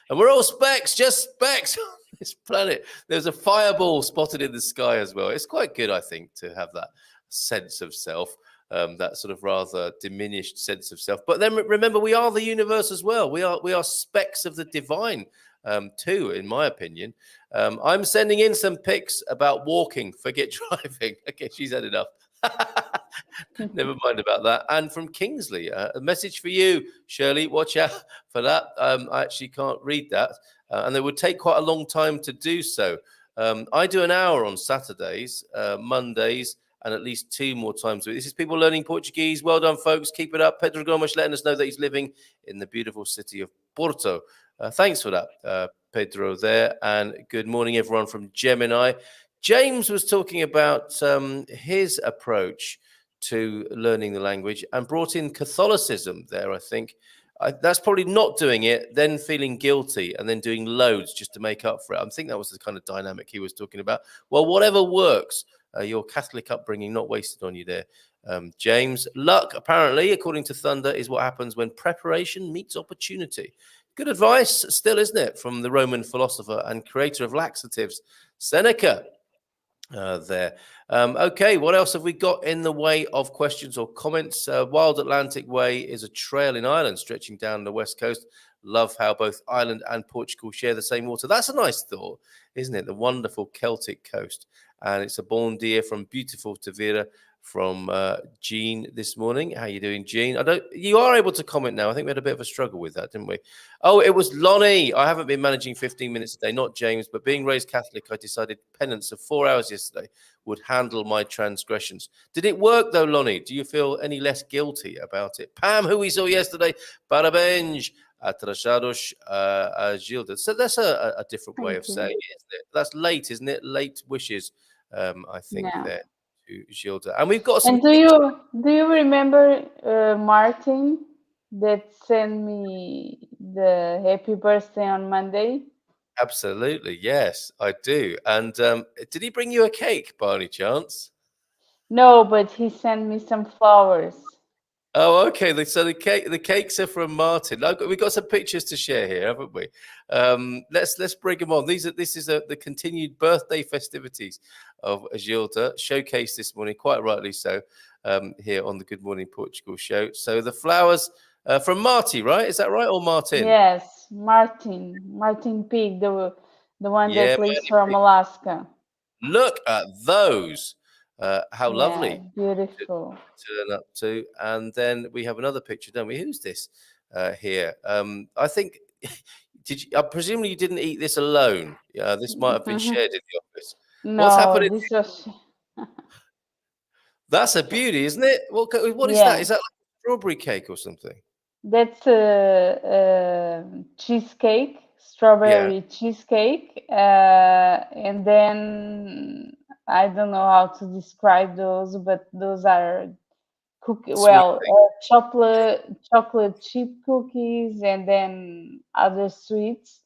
and we're all specks, just specks on this planet. There's a fireball spotted in the sky as well. It's quite good, I think, to have that sense of self, that sort of rather diminished sense of self. But then remember, we are the universe as well. We are specks of the divine. Too, in my opinion. I'm sending in some pics about walking. Forget driving. Okay, she's had enough. Never mind about that. And from Kingsley, a message for you, Shirley. Watch out for that. I actually can't read that, and it would take quite a long time to do so. I do an hour on Saturdays, Mondays, and at least 2 more times a week. This is people learning Portuguese. Well done, folks. Keep it up. Pedro Gomes letting us know that he's living in the beautiful city of Porto. Thanks for that, Pedro there. And good morning, everyone from Gemini. James was talking about his approach to learning the language and brought in Catholicism there, I think. That's probably not doing it, then feeling guilty, and then doing loads just to make up for it. I think that was the kind of dynamic he was talking about. Well, whatever works. Your Catholic upbringing not wasted on you there, James. Luck, apparently, according to Thunder, is what happens when preparation meets opportunity. Good advice still, isn't it, from the Roman philosopher and creator of laxatives, Seneca. There. Okay, what else have we got in the way of questions or comments? Wild Atlantic Way is a trail in Ireland stretching down the west coast. Love how both Ireland and Portugal share the same water. That's a nice thought, isn't it? The wonderful Celtic coast. And it's a bon dia from beautiful Tavira from Jean this morning. How you doing, Jean? You are able to comment now. I think we had a bit of a struggle with that, didn't we? Oh, it was Lonnie. I haven't been managing 15 minutes a day, not James, but being raised Catholic, I decided penance of 4 hours yesterday would handle my transgressions. Did it work though, Lonnie? Do you feel any less guilty about it? Pam, who we saw yesterday, parabéns, atrasados, Gilda. So that's a different way of saying it, isn't it? That's late, isn't it? Late wishes, I think, there. Gilda. And we've got some. And do you remember Martin that sent me the happy birthday on Monday? Absolutely, yes, I do. And did he bring you a cake by any chance? No, but he sent me some flowers. Oh, okay. So the cakes are from Martin. We've got some pictures to share here, haven't we? Let's bring them on. This is the continued birthday festivities of Gilda, showcased this morning, quite rightly so, here on the Good Morning Portugal show. So the flowers from Marty, right? Is that right, or Martin? Yes, Martin Pig, the one Yeah, that lives from Alaska. look at those. How Yeah, lovely. beautiful. Turn up to, and then we have another picture, don't we? Who's this here? I think presumably you didn't eat this alone. This might have been shared in the office. What's No, happening? this was That's a beauty, isn't it? What is that? yeah. Is that like a strawberry cake or something? That's cheesecake, Yeah, strawberry cheesecake, and then I don't know how to describe those, but those are sweet thing. chocolate chip cookies, and then other sweets,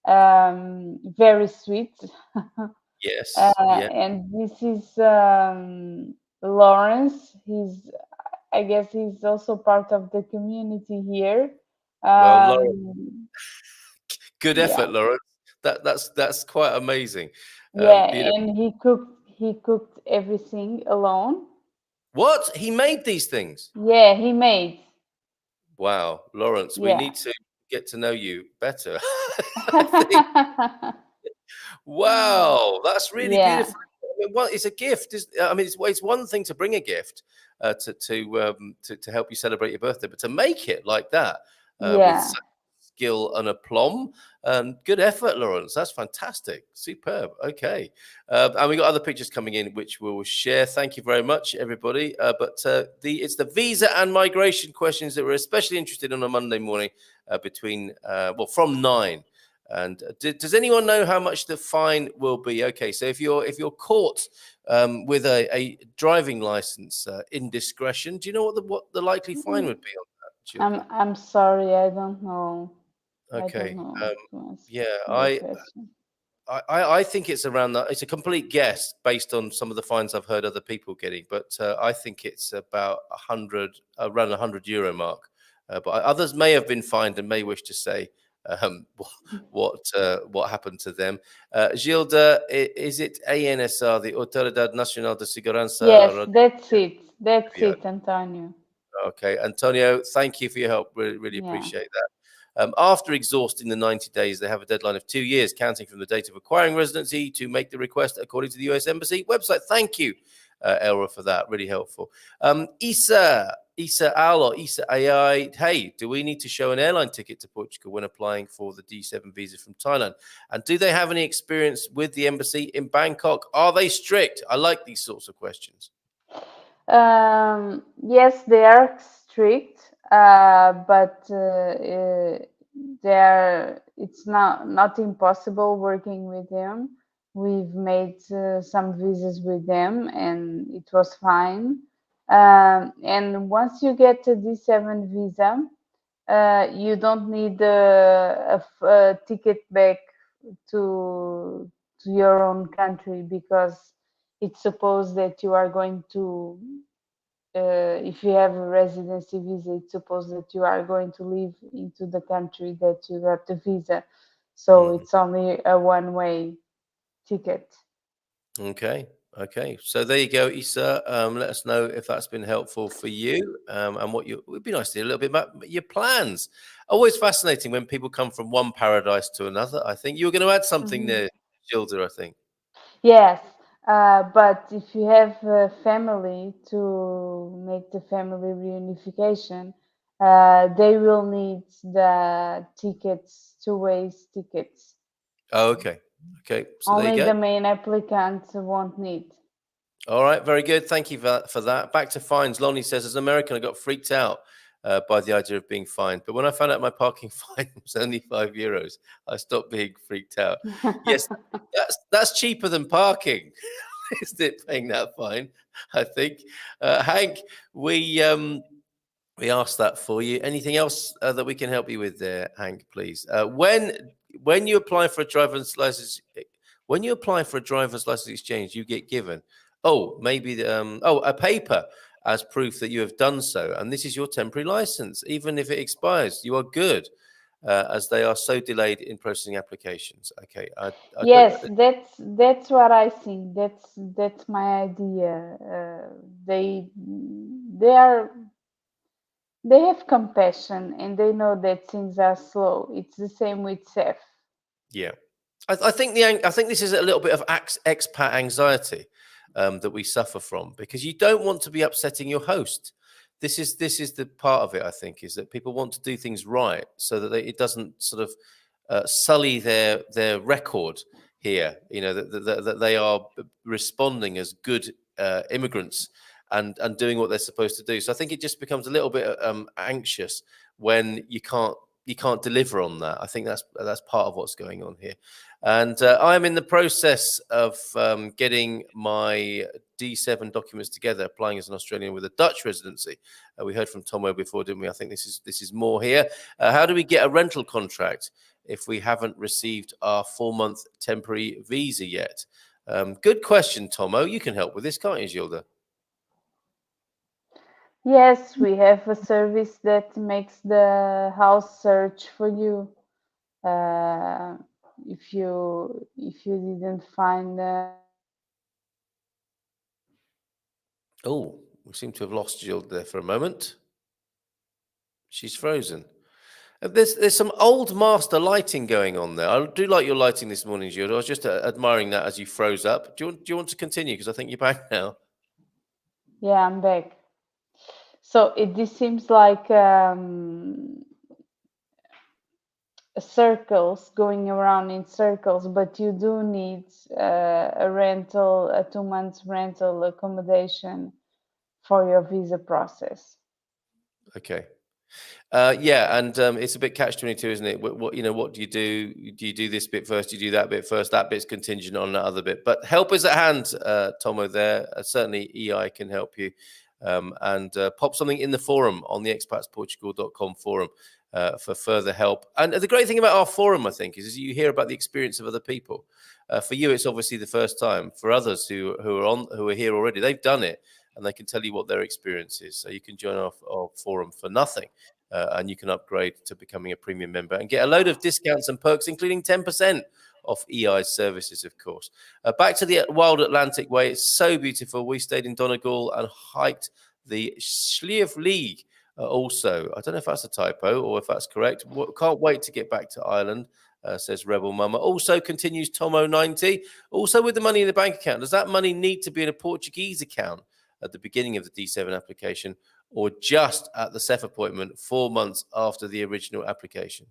very sweet. Yes, yeah. And this is Lawrence. I guess he's also part of the community here. Well, Laura, good Yeah, effort, Lawrence. That's quite amazing. yeah, Beautiful. and he cooked everything alone. What? He made these things? Yeah, he made. Wow, Lawrence, we Yeah. need to get to know you better. I think. Wow, that's really Yeah, beautiful. I mean, well, it's a gift. I mean, it's one thing to bring a gift to help you celebrate your birthday, but to make it like that with yeah. such skill and aplomb, good effort, Lawrence. That's fantastic, superb. Okay, and we got other pictures coming in, which we'll share. Thank you very much, everybody. But it's the visa and migration questions that we're especially interested in on a Monday morning from 9. And does anyone know how much the fine will be? Okay, so if you're caught with a driving license indiscretion, do you know what the likely fine would be on that, Gilda? I'm sorry, I don't know. I don't Okay, know to answer yeah, the question. I think it's around that. It's a complete guess based on some of the fines I've heard other people getting, but I think it's about 100, around 100 euro mark. But others may have been fined and may wish to say um, what happened to them. Gilda, is it ANSR, the Autoridade Nacional de Yes, Segurança? that's it, Antonio. Okay, Antonio, thank you for your help. Really Yeah. appreciate that. After exhausting the 90 days, they have a deadline of 2 years, counting from the date of acquiring residency to make the request according to the US Embassy website. Thank you, Elra, for that. Really helpful. Isa Al or Isa AI, hey, do we need to show an airline ticket to Portugal when applying for the D7 visa from Thailand? And do they have any experience with the embassy in Bangkok? Are they strict? I like these sorts of questions. Yes, they are strict, but it's not impossible working with them. We've made some visas with them, and it was fine. And once you get a D7 visa, you don't need a ticket back to your own country, because it's supposed that you are going to if you have a residency visa, it's supposed that you are going to live into the country that you got the visa. So it's only a one-way ticket. Okay. Okay. So there you go, Issa. Let us know if that's been helpful for you, and it would be nice to hear a little bit about your plans. Always fascinating when people come from one paradise to another. I think you were going to add something Mhm. there, Gilda, I think. Yes, but if you have a family to make the family reunification, they will need the tickets, two-ways tickets. Oh, okay. Okay. So there you Only go. the main applicant won't need. All right, very good. Thank you for that. Back to fines. Lonnie says, as an American, I got freaked out by the idea of being fined. But when I found out my parking fine was only €5, I stopped being freaked out. Yes, that's cheaper than parking, isn't it? Paying that fine, I think. Hank, we asked that for you. Anything else that we can help you with there, Hank? Please. When you apply for a driver's license, exchange, you get given maybe a paper as proof that you have done so. And this is your temporary license. Even if it expires, you are good, as they are so delayed in processing applications. Okay. Yes, that's what I think. That's my idea. They have compassion and they know that things are slow. It's the same with CEF. Yeah. I think this is a little bit of expat anxiety that we suffer from, because you don't want to be upsetting your host. This is the part of it, I think, is that people want to do things right so that it doesn't sort of sully their record here. You know, that they are responding as good immigrants and doing what they're supposed to do. So I think it just becomes a little bit anxious when you can't deliver on that. I think that's part of what's going on here. And I'm in the process of getting my D7 documents together, applying as an Australian with a Dutch residency. We heard from Tomo before, didn't we? I think this is more here. How do we get a rental contract if we haven't received our 4-month temporary visa yet? Good question, Tomo. You can help with this, can't you, Gilda? Yes, we have a service that makes the house search for you. If you didn't find Oh, we seem to have lost Gilda there for a moment. She's frozen. There's some old master lighting going on there. I do like your lighting this morning, Gilda. I was just admiring that as you froze up. Do you want to continue? Because I think you're back now. Yeah, I'm back. So this seems like circles, going around in circles, but you do need a rental, a 2 months rental accommodation for your visa process. Okay. Yeah, and it's a bit catch-22, isn't it? What do you do? Do you do this bit first? Do you do that bit first? That bit's contingent on that other bit. But help is at hand, Tomo. There, certainly EI can help you. And pop something in the forum on the expatsportugal.com forum for further help. And the great thing about our forum, I think, is you hear about the experience of other people. For you, it's obviously the first time. For others who are here already, they've done it, and they can tell you what their experience is. So you can join our forum for nothing. And you can upgrade to becoming a premium member and get a load of discounts and perks, including 10% off EI's services, of course. Back to the Wild Atlantic Way. It's so beautiful. We stayed in Donegal and hiked the Slieve League also. I don't know if that's a typo or if that's correct. Can't wait to get back to Ireland, says Rebel Mama. Also continues Tomo90. Also with the money in the bank account. Does that money need to be in a Portuguese account at the beginning of the D7 application, or just at the CEF appointment 4 months after the original application?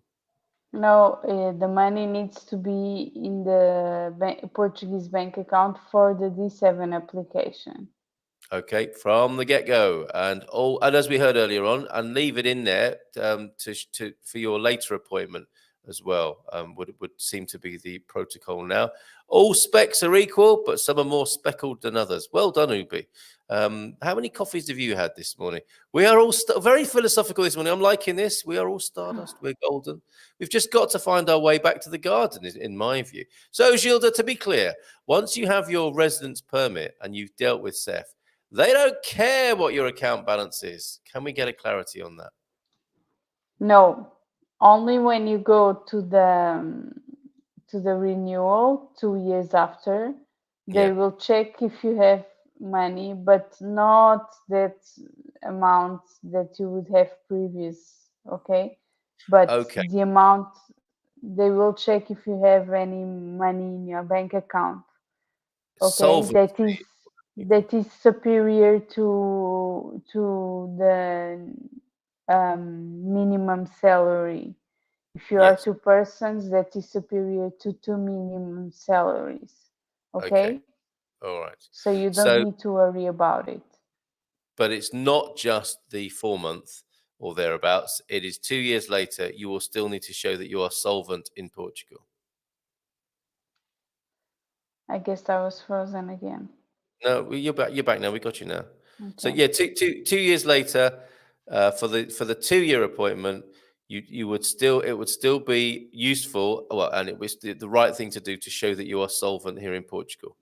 No, the money needs to be in the Portuguese bank account for the D7 application. Okay, from the get-go, and as we heard earlier on, and leave it in there for your later appointment as well. Would seem to be the protocol now. All specs are equal, but some are more speckled than others. Well done, Ubi. How many coffees have you had this morning? We are all very philosophical this morning. I'm liking this. We are all stardust. We're golden. We've just got to find our way back to the garden, in my view. So, Gilda, to be clear, once you have your residence permit and you've dealt with CEF, they don't care what your account balance is. Can we get a clarity on that? No, only when you go to the renewal 2 years after, they will check if you have money, but not that amount that you would have previous. Okay, but the amount, they will check if you have any money in your bank account. Okay, that is superior to the minimum salary. If you are 2 persons, that is superior to 2 minimum salaries. Okay? All right. So you don't need to worry about it. But it's not just the 4-month or thereabouts. It is 2 years later. You will still need to show that you are solvent in Portugal. I guess I was frozen again. No, you're back. You're back now. We got you now. Okay. So yeah, 2 years later, for the 2-year appointment, it would still be useful. Well, and it was the right thing to do to show that you are solvent here in Portugal.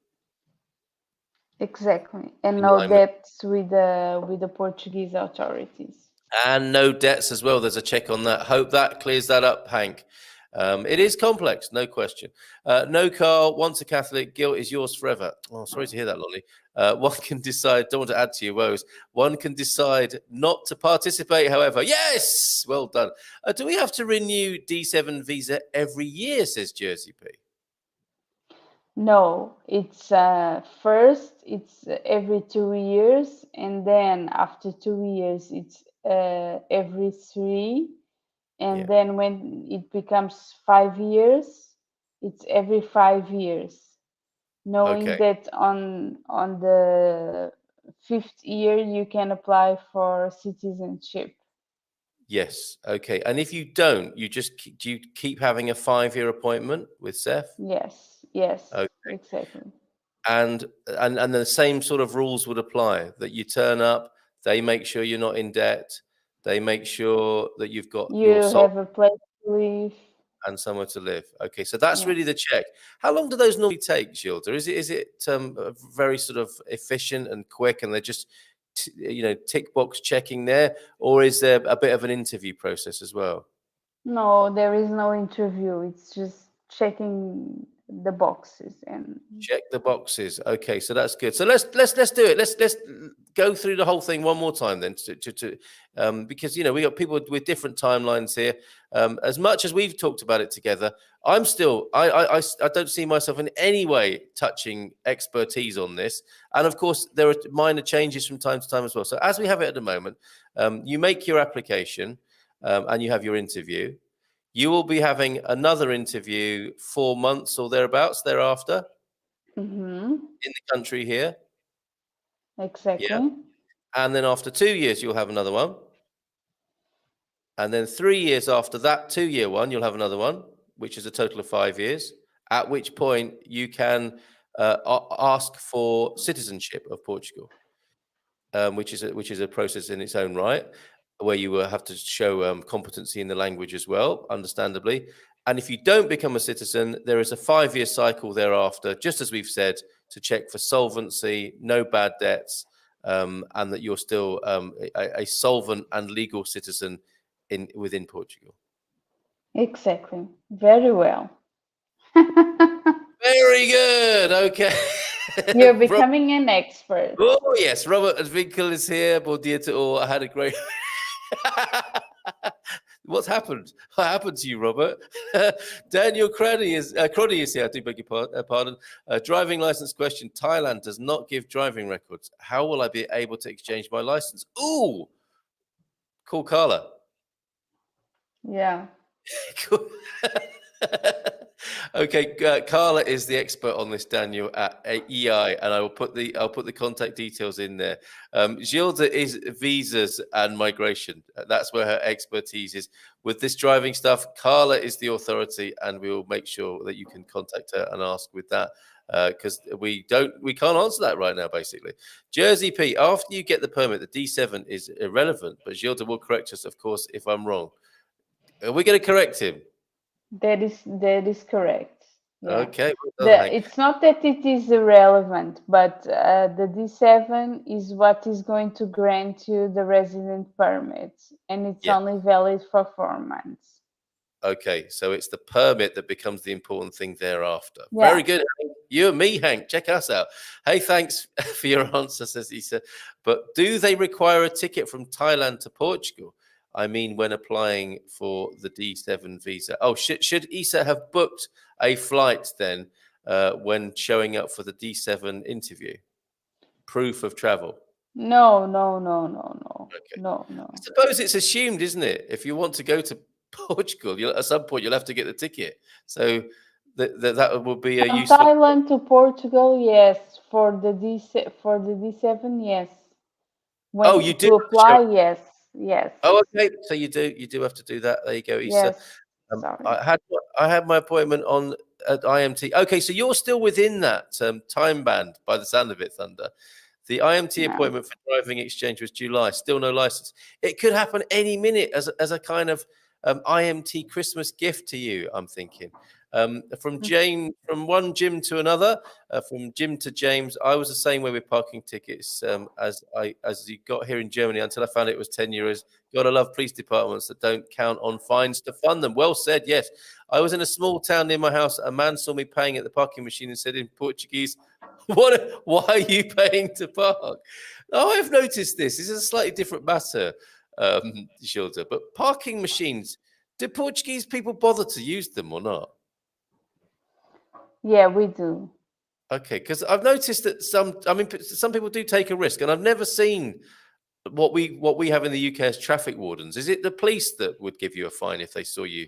Exactly, and no debts with the Portuguese authorities. And no debts as well. There's a check on that. Hope that clears that up, Hank. It is complex, no question. No, Carl, once a Catholic, guilt is yours forever. Oh, sorry to hear that, Lonnie. One can decide, don't want to add to your woes, one can decide not to participate, however. Yes! Well done. Do we have to renew D7 visa every year, says Jersey P? No, it's first it's every 2 years, and then after 2 years it's every three, and then when it becomes 5 years, it's every 5 years. Knowing that on the 5th year you can apply for citizenship. Yes. Okay. And if you don't, do you keep having a 5-year appointment with Seth? Yes. Yes. Okay. Exactly. And the same sort of rules would apply, that you turn up, they make sure you're not in debt, they make sure that you've got You have a place to live and somewhere to live. Okay, so that's really the check. How long do those normally take, Gilda? Is it very sort of efficient and quick, and they're just tick box checking there, or is there a bit of an interview process as well? No, there is no interview. It's just checking the boxes and check the boxes. Okay, so that's good. So let's do it. Let's go through the whole thing one more time then, because we got people with different timelines here. As much as we've talked about it together, I'm still I don't see myself in any way touching expertise on this. And of course, there are minor changes from time to time as well. So as we have it at the moment, you make your application and you have your interview. You will be having another interview 4 months or thereabouts thereafter in the country here. Exactly. Yeah. And then after 2 years, you'll have another one. And then 3 years after that 2-year one, you'll have another one, which is a total of 5 years, at which point you can ask for citizenship of Portugal, which is a process in its own right, where you will have to show competency in the language as well, understandably. And if you don't become a citizen, there is a 5-year cycle thereafter, just as we've said, to check for solvency, no bad debts, and that you're still a solvent and legal citizen within Portugal. Exactly. Very well. Very good. Okay. You're becoming an expert. Oh, yes. Robert Advinkel is here. Bom dia to all. I had a great... What's happened? What happened to you, Robert? Daniel Crowdy is here. I do beg your pardon. Driving license question. Thailand does not give driving records. How will I be able to exchange my license? Ooh, call Carla. Yeah. Cool. Okay, Carla is the expert on this, Daniel, at EI, and I'll put the contact details in there. Gilda is visas and migration. That's where her expertise is. With this driving stuff, Carla is the authority, and we will make sure that you can contact her and ask with that, because we can't answer that right now, basically. Jersey P, after you get the permit, the D7 is irrelevant, but Gilda will correct us, of course, if I'm wrong. Are we going to correct him? That is correct. Yeah. Okay. Well done, it's not that it is irrelevant, but the D7 is what is going to grant you the resident permit, and it's only valid for 4 months. Okay, so it's the permit that becomes the important thing thereafter. Yeah. Very good. You and me, Hank. Check us out. Hey, thanks for your answer, says Issa. But do they require a ticket from Thailand to Portugal? I mean, when applying for the D7 visa. Oh, should Issa have booked a flight then when showing up for the D7 interview? Proof of travel? No. Okay. No. I suppose it's assumed, isn't it? If you want to go to Portugal, at some point you'll have to get the ticket. So that will be a useful. From Thailand to Portugal, yes. For the D7, yes. When you do to apply, yes. Oh, okay. So you do have to do that. There you go, Issa. Yes. Sorry. I had my appointment at IMT. Okay, so you're still within that time band by the sound of it, Thunder. The IMT appointment for driving exchange was July. Still no license. It could happen any minute as a kind of IMT Christmas gift to you, I'm thinking. From James, from one Jim to another, from Jim to James. I was the same way with parking tickets as you got here in Germany until I found it was €10. Gotta love police departments that don't count on fines to fund them. Well said. Yes, I was in a small town near my house. A man saw me paying at the parking machine and said in Portuguese, why are you paying to park? Oh, I've noticed this. This is a slightly different matter, Gilda, but parking machines, do Portuguese people bother to use them or not? Yeah, we do. Okay, because I've noticed that some people do take a risk, and I've never seen what we have in the UK as traffic wardens. Is it the police that would give you a fine if they saw you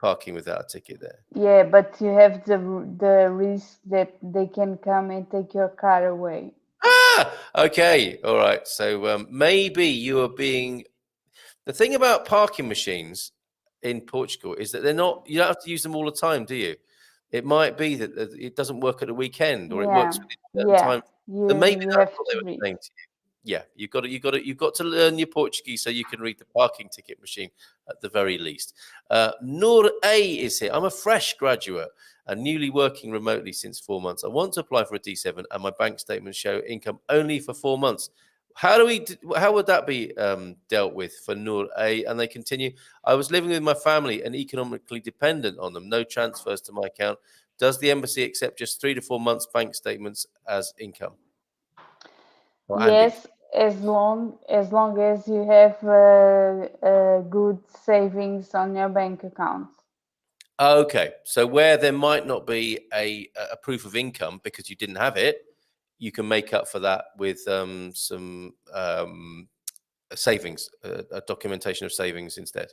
parking without a ticket there? Yeah, but you have the risk that they can come and take your car away. Okay, all right. So maybe you are being. The thing about parking machines in Portugal is that you don't have to use them all the time, do you? It might be that it doesn't work at the weekend, or it works within a certain time. So maybe You that's have what to they were read. saying to you. Yeah, you've got to learn your Portuguese so you can read the parking ticket machine at the very least. Nur A is here. I'm a fresh graduate and newly working remotely since 4 months. I want to apply for a D7 and my bank statements show income only for 4 months. How would that be dealt with for Nur A? And they continue, I was living with my family and economically dependent on them. No transfers to my account. Does the embassy accept just 3 to 4 months bank statements as income? Yes, as long as you have good savings on your bank account. Okay, so where there might not be a proof of income because you didn't have it, you can make up for that with some savings, a documentation of savings instead.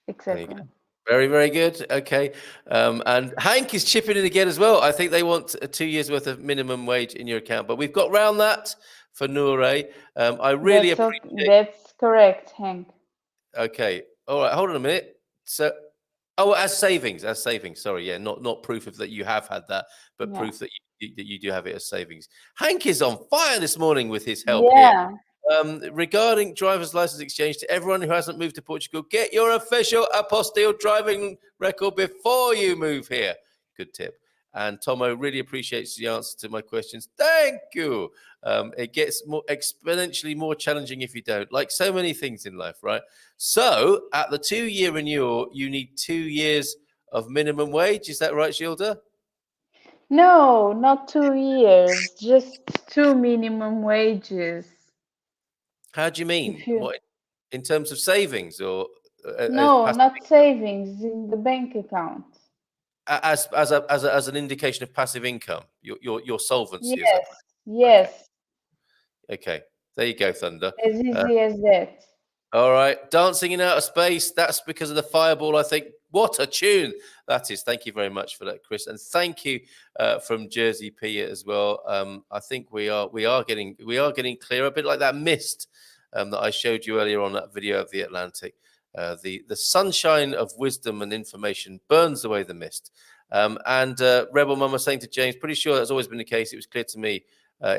Exactly. Very, very good. Okay. And Hank is chipping in again as well. I think they want 2 years worth of minimum wage in your account, but we've got round that for Noure. I really appreciate. That's correct, Hank. Okay. All right. Hold on a minute. So, as savings. Sorry. Yeah. Not proof of that you have had that, but proof that you do have it as savings. Hank is on fire this morning with his help here. Regarding driver's license exchange, to everyone who hasn't moved to Portugal, get your official apostille driving record before you move here. Good tip. And Tomo really appreciates the answer to my questions. Thank you. It gets exponentially more challenging if you don't, like so many things in life, right? So at the 2-year renewal, you need 2 years of minimum wage. Is that right, Gilda? No, not 2 years, just 2 minimum wages. How do you mean? What, in terms of savings or? No, not savings, in the bank account. As an indication of passive income, your solvency. Yes, Is that right? yes. Okay. There you go, Thunder. As easy as that. All right. Dancing in Outer Space. That's because of the Fireball, I think. What a tune that is. Thank you very much for that, Chris. And thank you from Jersey P as well. I think we are getting clear, a bit like that mist that I showed you earlier on that video of the Atlantic. The sunshine of wisdom and information burns away the mist. And Rebel Mama saying to James, pretty sure that's always been the case. It was clear to me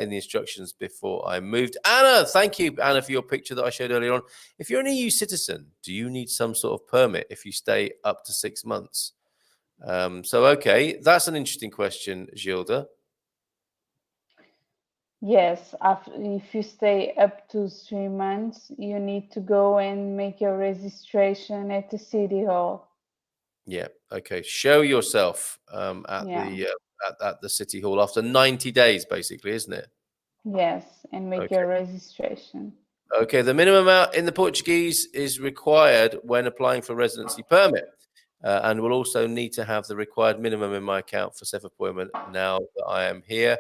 in the instructions before I moved. Anna, thank you, Anna, for your picture that I showed earlier on. If you're an EU citizen, do you need some sort of permit if you stay up to 6 months? Okay, that's an interesting question, Gilda. Yes, if you stay up to 3 months, you need to go and make your registration at the city hall. Yeah. Okay. Show yourself at the city hall after 90 days, basically, isn't it? Yes, and make your registration. Okay. The minimum amount in the Portuguese is required when applying for residency permit, and will also need to have the required minimum in my account for self-employment now that I am here.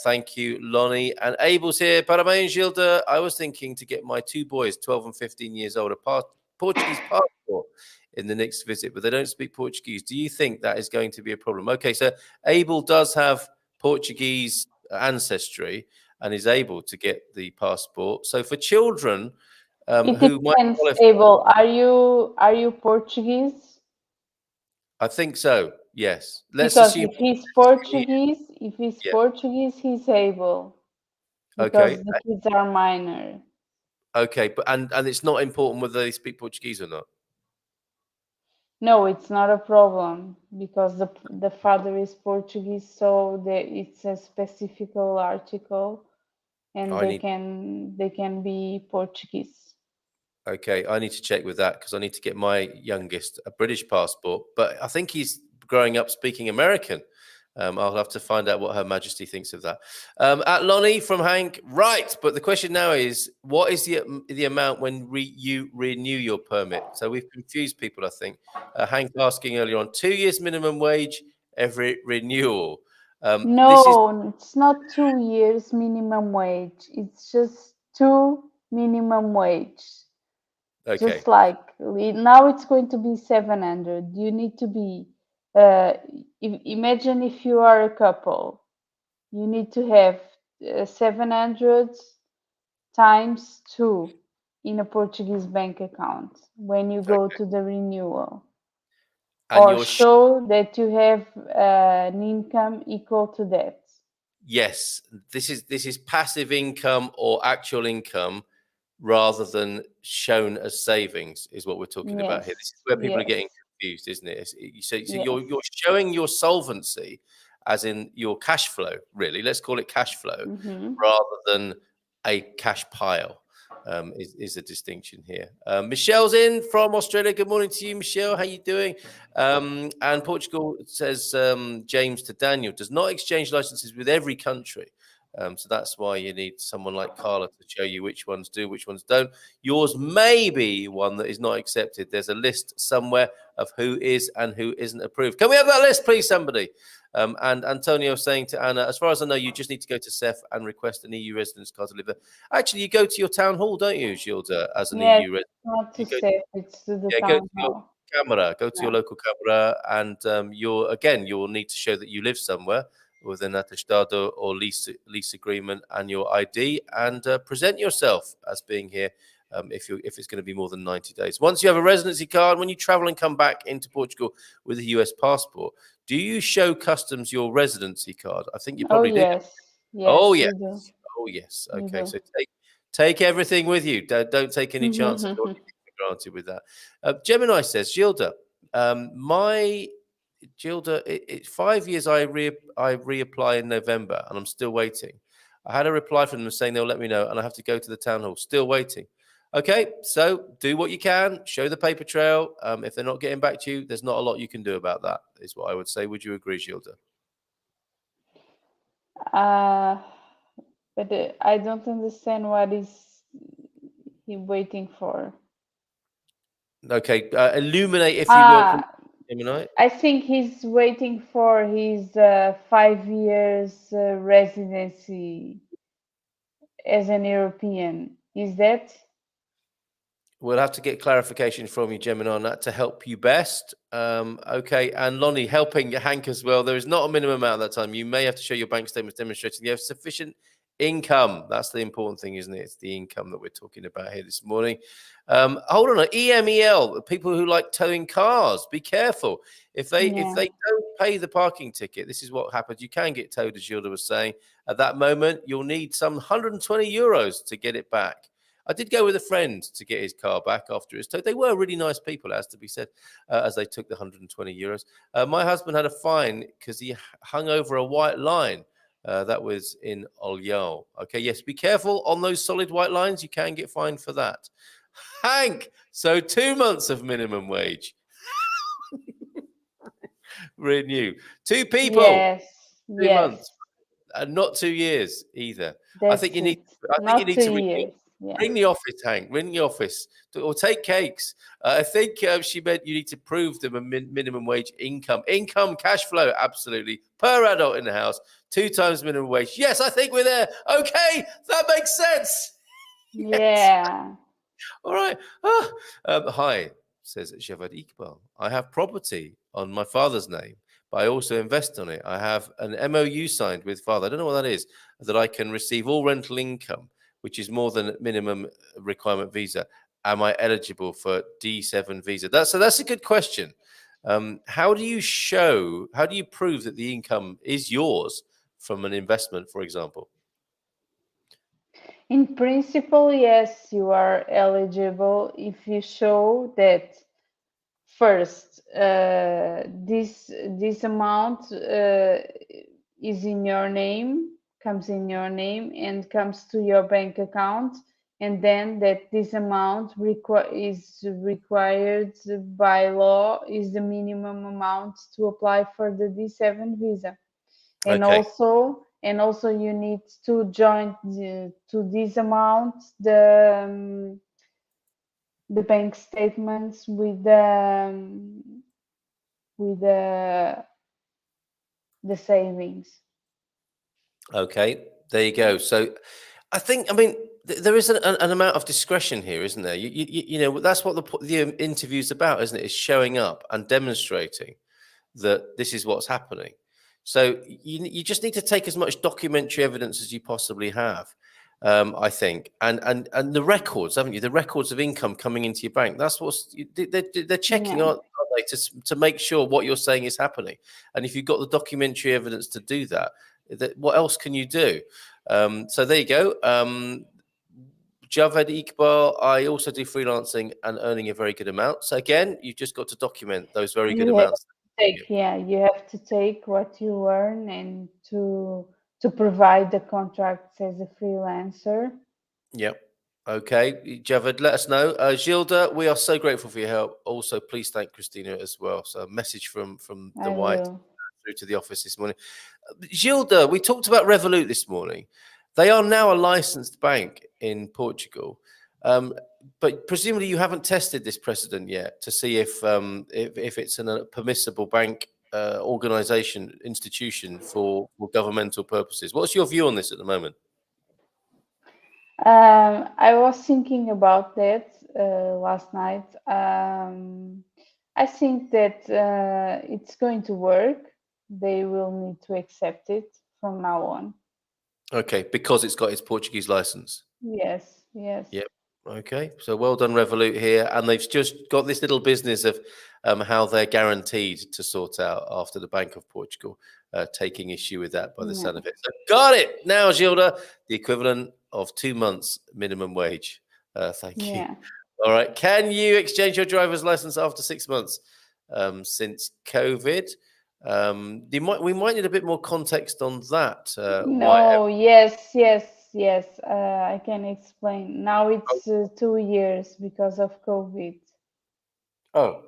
Thank you, Lonnie. And Abel's here. Parabéns, Gilda. I was thinking to get my 2 boys, 12 and 15 years old, a Portuguese passport in the next visit, but they don't speak Portuguese. Do you think that is going to be a problem? Okay, so Abel does have Portuguese ancestry and is able to get the passport. So for children who might qualify, Abel, are you Portuguese? I think so. Yes. Let's assume if he's Portuguese, he's able. Because the kids are minor. Okay, but and it's not important whether they speak Portuguese or not. No, it's not a problem because the father is Portuguese, so it's a specific article, and I need they can be Portuguese. Okay, I need to check with that because I need to get my youngest a British passport, but I think he's growing up speaking American. I'll have to find out what Her Majesty thinks of that. At Lonnie from Hank, right? But the question now is, what is the amount when you renew your permit? So we've confused people, I think. Hank asking earlier on, 2 years minimum wage every renewal. This is No, it's not 2 years minimum wage. It's just two minimum wage. okay. Just like now it's going to be 700. You need to be, uh, imagine if you are a couple, you need to have 700 times two in a Portuguese bank account when you go Okay. to the renewal, And or you're show that you have an income equal to that. Yes, this is passive income or actual income rather than shown as savings is what we're talking about here. This Yes, is where people are yes, getting confused, isn't it? So yes. you're showing your solvency as in your cash flow, really. Let's call it cash flow Hmm. rather than a cash pile. Is a distinction here. Michelle's in from Australia. Good morning to you, Michelle. How you doing? And Portugal says James to Daniel does not exchange licenses with every country. So that's why you need someone like Carla to show you which ones do, which ones don't. Yours may be one that is not accepted. There's a list somewhere of who is and who isn't approved. Can we have that list, please, somebody? And Antonio saying to Anna, as far as I know, you just need to go to CEF and request an EU residence card to live there. Actually, you go to your town hall, don't you, Gilda, as an Yes, EU resident? not to You go, say it's to the go to town your hall. camera, go to your Yeah. local camera, and you'll need to show that you live somewhere with an atestado or lease agreement and your ID, and present yourself as being here. If it's going to be more than 90 days. Once you have a residency card, when you travel and come back into Portugal with a US passport, do you show customs your residency card? I think you Oh probably do. yes, Oh yes, yes. we do. Oh yes. We Okay. do. So take everything with you. Don't take any chances or anything for granted with that. Gemini says, Gilda, my Gilda, it's 5 years. I reapply in November, and I'm still waiting. I had a reply from them saying they'll let me know, and I have to go to the town hall. Still waiting. Okay, so do what you can. Show the paper trail. If they're not getting back to you, there's not a lot you can do about that. Is what I would say. Would you agree, Gilda? Uh, but I don't understand what is he waiting for. Okay, illuminate if you will, Ah, Gemini. I think he's waiting for his 5 years residency as an European. Is that? We'll have to get clarification from you, Gemini, on that to help you best. Okay, and Lonnie helping Hank as well. There is not a minimum amount at that time. You may have to show your bank statements demonstrating you have sufficient income. That's the important thing, isn't it? It's the income that we're talking about here this morning. Hold on, EMEL, people who like towing cars, be careful. If they Yeah. don't pay the parking ticket, this is what happens. You can get towed, as Gilda was saying. At that moment, you'll need some 120 euros to get it back. I did go with a friend to get his car back after it was towed. They were really nice people, as to be said, as they took the 120 euros. My husband had a fine because he hung over a white line. That was in Olyol. Okay, yes, be careful on those solid white lines. You can get fined for that. Hank, so 2 months of minimum wage. Renew. Two people, Yes. 2 months. Yes. And not 2 years either. I think That's you need. it. I think you Not need two to years. Yeah. ring the office, Hank. Ring the office, or take cakes. I think she meant you need to prove them a minimum wage income, cash flow, absolutely per adult in the house, 2 times minimum wage. Yes, I think we're there. Okay, that makes sense. Yes. Yeah. All right. Hi, says Javad Iqbal. I have property on my father's name, but I also invest on it. I have an MOU signed with father. I don't know what that is, that I can receive all rental income, which is more than minimum requirement visa. Am I eligible for D7 visa? That's a good question. How do you prove that the income is yours from an investment, for example? In principle, yes, you are eligible if you show that first, this amount is in your name, comes in your name, and comes to your bank account, and then this amount is required by law, is the minimum amount to apply for the D7 visa. And also you need to join to this amount the bank statements with the savings. Okay, there you go. So I think, I mean, there is an amount of discretion here, isn't there? You know, that's what the interview's about, isn't it? Is showing up and demonstrating that this is what's happening. So you just need to take as much documentary evidence as you possibly have, I think, and the records, haven't you? The records of income coming into your bank. That's what's they're checking, Yeah. aren't they, to make sure what you're saying is happening. And if you've got the documentary evidence to do that, what else can you do? So there you go. Javed Iqbal, I also do freelancing and earning a very good amount. So again, you've just got to document those very good amounts. You have to take what you earn and to provide the contracts as a freelancer. Yep. Okay, Javed, let us know. Gilda, we are so grateful for your help. Also, please thank Christina as well. So a message from the White through to the office this morning. Gilda, we talked about Revolut this morning. They are now a licensed bank in Portugal, but presumably you haven't tested this precedent yet to see if it's a permissible bank organization, institution for governmental purposes. What's your view on this at the moment? I was thinking about that last night. I think that it's going to work. They will need to accept it from now on. Okay, because it's got its Portuguese license. Yes, yes. Yep. Okay, so well done, Revolut here, and they've just got this little business of how they're guaranteed to sort out after the Bank of Portugal taking issue with that by the sound of it. So got it now, Gilda, the equivalent of 2 months minimum wage. Thank you. All right, can you exchange your driver's license after 6 months since COVID? We might need a bit more context on that. Yes. I can explain. Now it's 2 years because of COVID. Oh,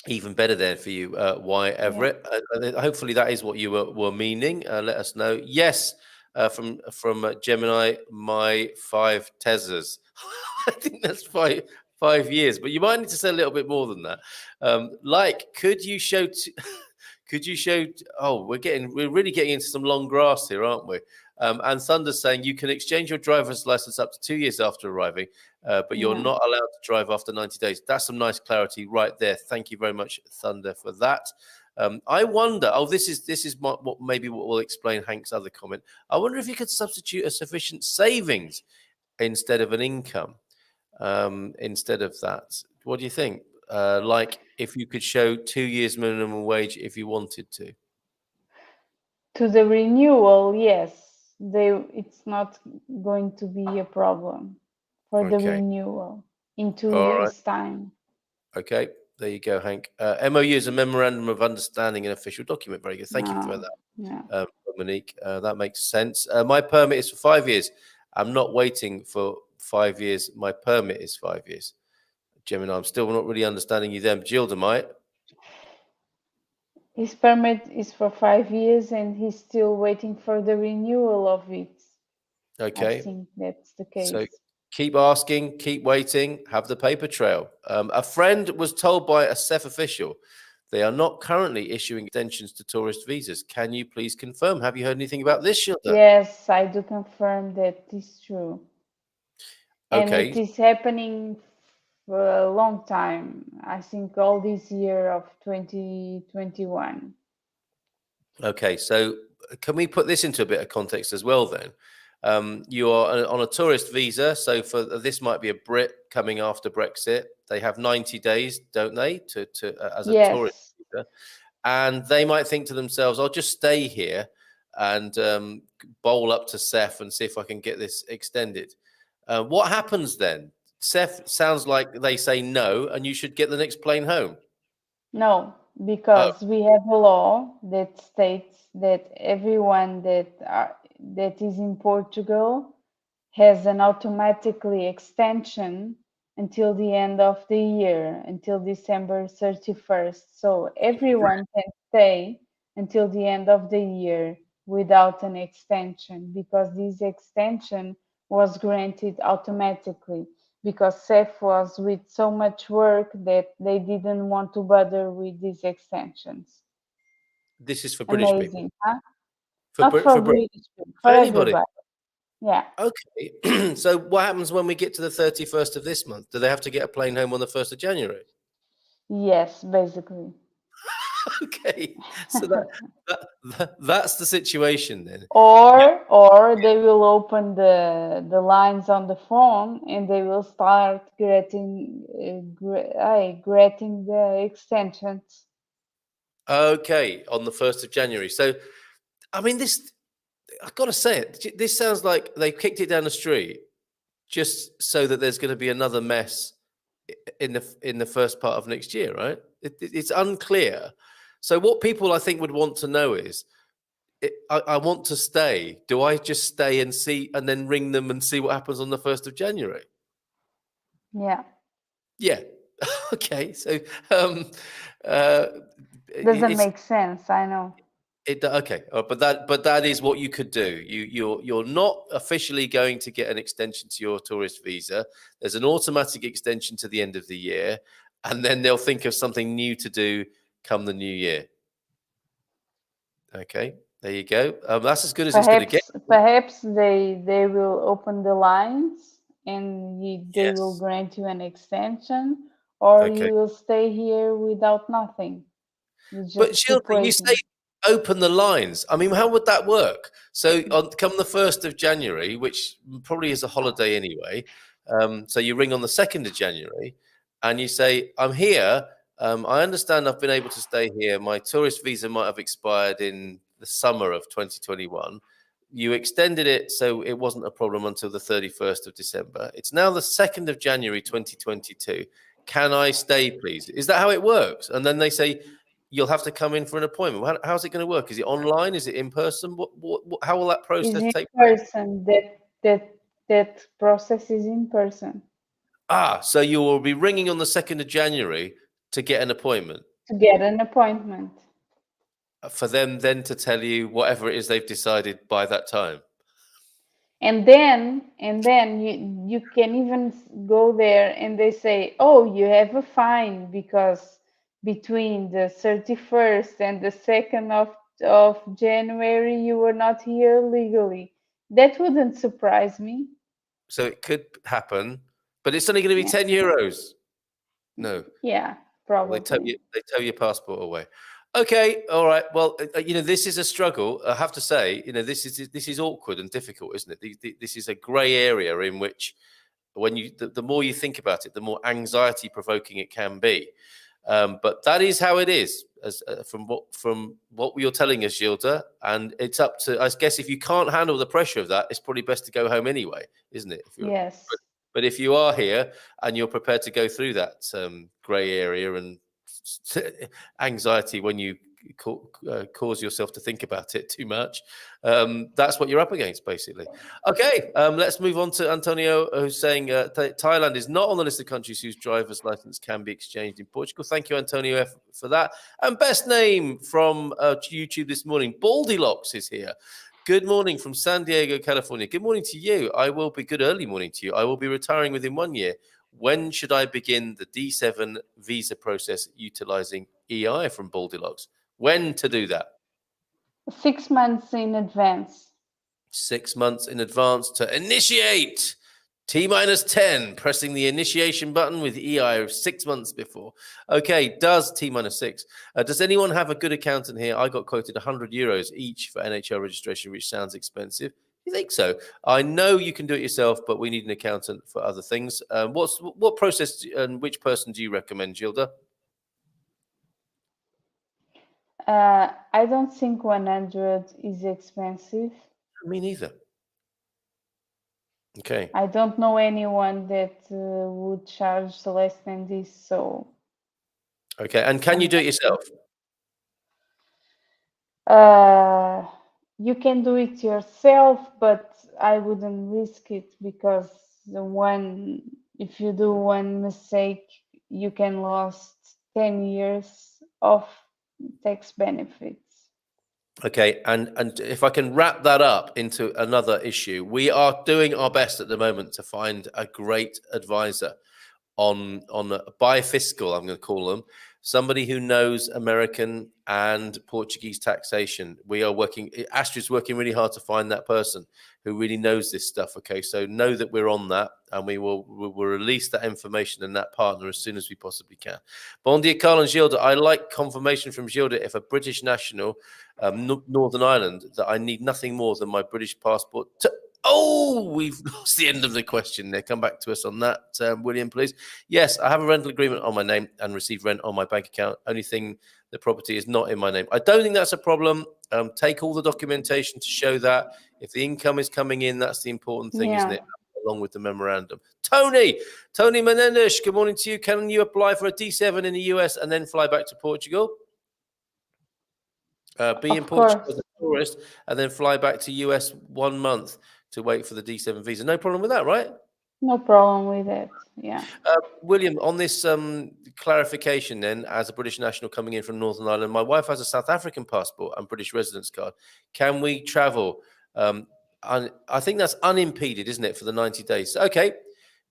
even better then for you. Why, Everett? Hopefully that is what you were meaning. Let us know. Yes, from Gemini, my 5 Teslas. I think that's 5 years, but you might need to say a little bit more than that. Could you show? Oh, we're really getting into some long grass here, aren't we? And Thunder's saying you can exchange your driver's license up to 2 years after arriving, but you're not allowed to drive after 90 days. That's some nice clarity right there. Thank you very much, Thunder, for that. I wonder. Oh, this is what will explain Hank's other comment. I wonder if you could substitute a sufficient savings instead of an income. Instead of that, what do you think? Like if you could show 2 years minimum wage if you wanted to. To the renewal, yes. It's not going to be a problem for the renewal in 2 years' time. Okay, there you go, Hank. MOU is a memorandum of understanding, an official document. Very good. Thank you for that, Monique. That makes sense. My permit is for 5 years. I'm not waiting for 5 years. My permit is 5 years. Gemini, I'm still not really understanding you then. Gilda might. His permit is for 5 years and he's still waiting for the renewal of it. Okay. I think that's the case. So keep asking, keep waiting, have the paper trail. A friend was told by a CEF official they are not currently issuing extensions to tourist visas. Can you please confirm? Have you heard anything about this, Gilda? Yes, I do confirm that is true. And Okay. it is happening for a long time. I think all this year of 2021. Okay, so can we put this into a bit of context as well then? You are on a tourist visa, so for this might be a Brit coming after Brexit. They have 90 days, don't they, to as a tourist visa, and they might think to themselves, "I'll just stay here and bowl up to CEF and see if I can get this extended." What happens then? Seth, sounds like they say no, and you should get the next plane home. No, because we have a law that states that everyone that is in Portugal has an automatically extension until the end of the year, until December 31st. So everyone can stay until the end of the year without an extension, because this extension was granted automatically, because SEF was with so much work that they didn't want to bother with these extensions. This is for British people. Amazing, huh? For Not for British British people, for for anybody. everybody. Yeah. Okay. So what happens when we get to the 31st of this month? Do they have to get a plane home on the 1st of January? Yes, basically. Okay. So that's the situation then. Or they will open the lines on the phone and they will start granting the extensions. Okay, on the 1st of January. So, I mean, I've got to say it. This sounds like they kicked it down the street just so that there's going to be another mess in the first part of next year, right? It's unclear. So what people I think would want to know is, I want to stay. Do I just stay and see, and then ring them and see what happens on the 1st of January? Yeah. Yeah. Okay. So Doesn't make sense, I know. Okay, but that is what you could do. You're not officially going to get an extension to your tourist visa. There's an automatic extension to the end of the year, and then they'll think of something new to do come the new year. Okay, there you go. That's as good as it's going to get. Perhaps they will open the lines and they will grant you an extension, or you will stay here without nothing. But Gilda, you say open the lines. I mean, how would that work? So come the 1st of January, which probably is a holiday anyway. So you ring on the 2nd of January and you say, I'm here. I understand I've been able to stay here. My tourist visa might have expired in the summer of 2021. You extended it so it wasn't a problem until the 31st of December. It's now the 2nd of January 2022. Can I stay, please? Is that how it works? And then they say, you'll have to come in for an appointment. How's it going to work? Is it online? Is it in person? How will that process take place? That process is in person. So you will be ringing on the 2nd of January to get an appointment. To get an appointment. For them then to tell you whatever it is they've decided by that time. And then you can even go there and they say, oh, you have a fine because between the 31st and the 2nd of January, you were not here legally. That wouldn't surprise me. So it could happen, but it's only going to be 10 euros. No. Yeah, probably. They tow your passport away. Okay, all right. Well, this is a struggle. I have to say, this is awkward and difficult, isn't it? This is a grey area in which, when the more you think about it, the more anxiety provoking it can be. But that is how it is, from what you're telling us, Gilda. And it's up to, I guess, if you can't handle the pressure of that, it's probably best to go home anyway, isn't it? Yes. But if you are here and you're prepared to go through that grey area and anxiety when you cause yourself to think about it too much, that's what you're up against, basically. Okay, let's move on to Antonio, who's saying Thailand is not on the list of countries whose driver's license can be exchanged in Portugal. Thank you, Antonio, for that. And best name from YouTube this morning, Baldylocks is here. Good morning from San Diego, California. Good morning to you. Good early morning to you. I will be retiring within 1 year. When should I begin the D7 visa process utilizing EI from Baldylocks? When to do that? 6 months in advance. 6 months in advance to initiate. T-10, pressing the initiation button with EI 6 months before. Okay, does T-6. Does anyone have a good accountant here? I got quoted 100 euros each for NHR registration, which sounds expensive. You think so? I know you can do it yourself, but we need an accountant for other things. What process and which person do you recommend, Gilda? I don't think 100 is expensive. Me neither. Okay. I don't know anyone that would charge less than this. So. Okay, and can you do it yourself? You can do it yourself, but I wouldn't risk it because if you do one mistake, you can lose 10 years of tax benefits. Okay, and if I can wrap that up into another issue, we are doing our best at the moment to find a great advisor on bifiscal, I'm going to call them, somebody who knows American and Portuguese taxation. We are working, Astrid's working really hard to find that person who really knows this stuff. Okay, so know that we're on that, and we will release that information and that partner as soon as we possibly can. Bon dia, Carl and Gilda. I like confirmation from Gilda if a British national, Northern Ireland, that I need nothing more than my British passport to. Oh, we've lost the end of the question there. Come back to us on that, William, please. Yes, I have a rental agreement on my name and receive rent on my bank account. Only thing, the property is not in my name. I don't think that's a problem. Take all the documentation to show that. If the income is coming in, that's the important thing, isn't it? Along with the memorandum. Tony Menendez, good morning to you. Can you apply for a D7 in the US and then fly back to Portugal? Be in Portugal as a tourist and then fly back to US 1 month to wait for the D7 visa. No problem with that, right? No problem with that. Yeah. William, on this clarification then, as a British national coming in from Northern Ireland, my wife has a South African passport and British residence card. Can we travel? I think that's unimpeded, isn't it, for the 90 days? Okay.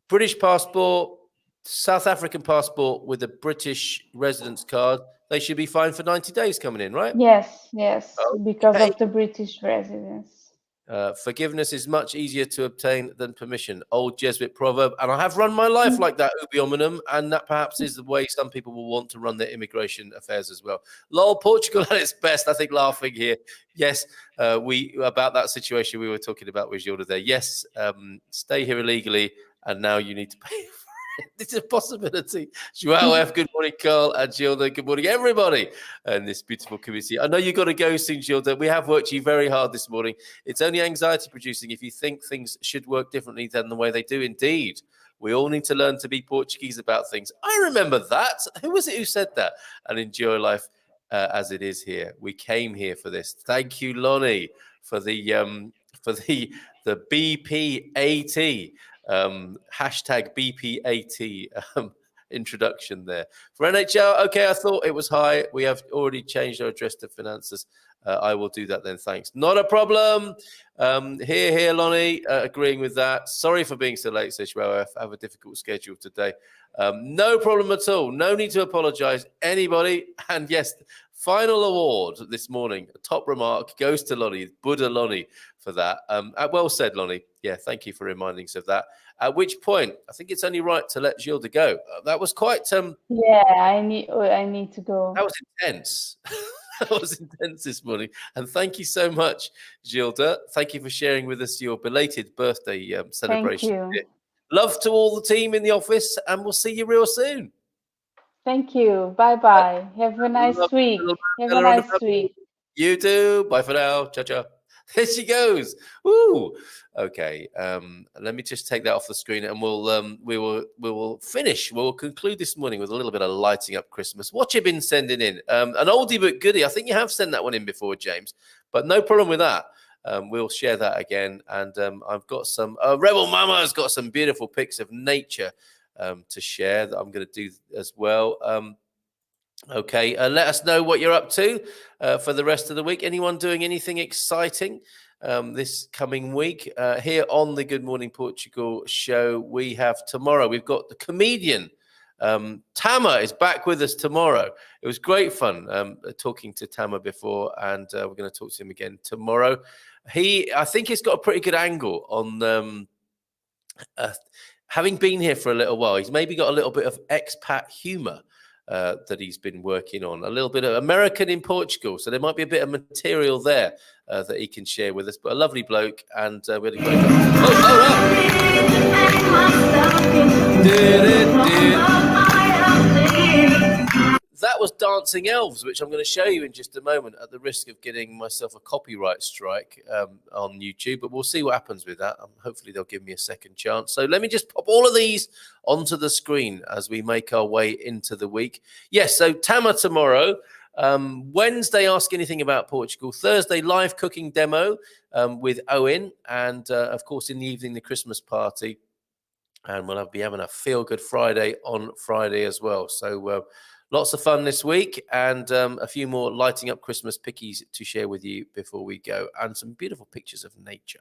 British passport, South African passport with a British residence card. They should be fine for 90 days coming in, right? Yes, because of the British residence. Forgiveness is much easier to obtain than permission. Old Jesuit proverb. And I have run my life like that, ubi hominum, and that perhaps is the way some people will want to run their immigration affairs as well. Lol, Portugal at its best, I think, laughing here. Yes, about that situation we were talking about with Gilda there. Yes, stay here illegally, and now you need to pay for it. This is a possibility. Joao F, good morning, Carl, and Gilda, good morning, everybody, and this beautiful community. I know you've got to go soon, Gilda. We have worked you very hard this morning. It's only anxiety producing if you think things should work differently than the way they do. Indeed, we all need to learn to be Portuguese about things. I remember that. Who was it who said that? And enjoy life as it is here. We came here for this. Thank you, Lonnie, for the BPAT. Hashtag BPAT introduction there. For NHR, okay, I thought it was high. We have already changed our address to finances. I will do that then, thanks. Not a problem. Here, Lonnie, agreeing with that. Sorry for being so late, says Joao. I have a difficult schedule today. No problem at all. No need to apologize, anybody. And yes, final award this morning, a top remark, goes to Lonnie, Buddha Lonnie, for that. Well said, Lonnie. Yeah, thank you for reminding us of that. At which point, I think it's only right to let Gilda go. That was quite... yeah, I need to go. That was intense. That was intense this morning. And thank you so much, Gilda. Thank you for sharing with us your belated birthday celebration. Thank you. Love to all the team in the office, and we'll see you real soon. Thank you. Bye-bye. Have a nice week. Have a nice week. You too. Bye for now. Ciao. There she goes. Woo. Okay. Let me just take that off the screen, and we will finish. We'll conclude this morning with a little bit of lighting up Christmas. What you been sending in? An oldie but goodie. I think you have sent that one in before, James. But no problem with that. We'll share that again. And I've got some. Rebel Mama has got some beautiful pics of nature to share that I'm going to do as well. Okay, let us know what you're up to for the rest of the week. Anyone doing anything exciting this coming week? Here on the Good Morning Portugal show, we have tomorrow, we've got the comedian. Tama is back with us tomorrow. It was great fun talking to Tama before, and we're going to talk to him again tomorrow. I think he's got a pretty good angle on having been here for a little while. He's maybe got a little bit of expat humor that he's been working on, a little bit of American in Portugal. So there might be a bit of material there that he can share with us. But a lovely bloke, and we had a great That was was Dancing Elves, which I'm going to show you in just a moment at the risk of getting myself a copyright strike on YouTube. But we'll see what happens with that. Hopefully they'll give me a second chance. So let me just pop all of these onto the screen as we make our way into the week. Yes, so Tama tomorrow. Wednesday, Ask Anything About Portugal. Thursday, live cooking demo with Owen. And, of course, in the evening, the Christmas party. And we'll be having a feel-good Friday on Friday as well. So lots of fun this week, and a few more lighting up Christmas pickies to share with you before we go, and some beautiful pictures of nature,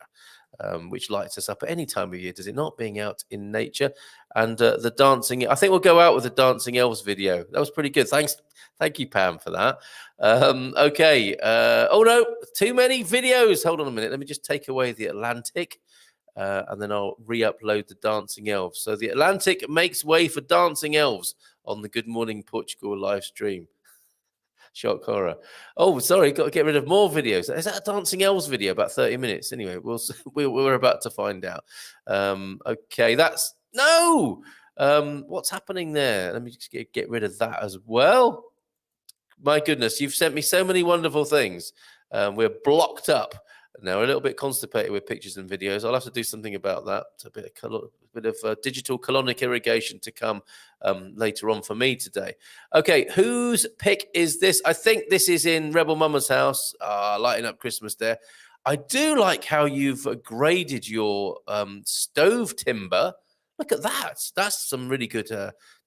which lights us up at any time of year, does it not, being out in nature? And the dancing, I think we'll go out with the Dancing Elves video. That was pretty good. Thank you, Pam, for that. Okay. Oh, no, too many videos. Hold on a minute. Let me just take away the Atlantic. And then I'll re-upload the Dancing Elves. So the Atlantic makes way for Dancing Elves on the Good Morning Portugal live stream. Shock horror. Oh, sorry, got to get rid of more videos. Is that a Dancing Elves video? About 30 minutes. Anyway, we're about to find out. Okay, that's... No! What's happening there? Let me just get rid of that as well. My goodness, you've sent me so many wonderful things. We're blocked up. Now, a little bit constipated with pictures and videos. I'll have to do something about that. It's a bit of digital colonic irrigation to come later on for me today. Okay, whose pick is this? I think this is in Rebel Mama's house, lighting up Christmas there. I do like how you've graded your stove timber. Look at that. That's some really good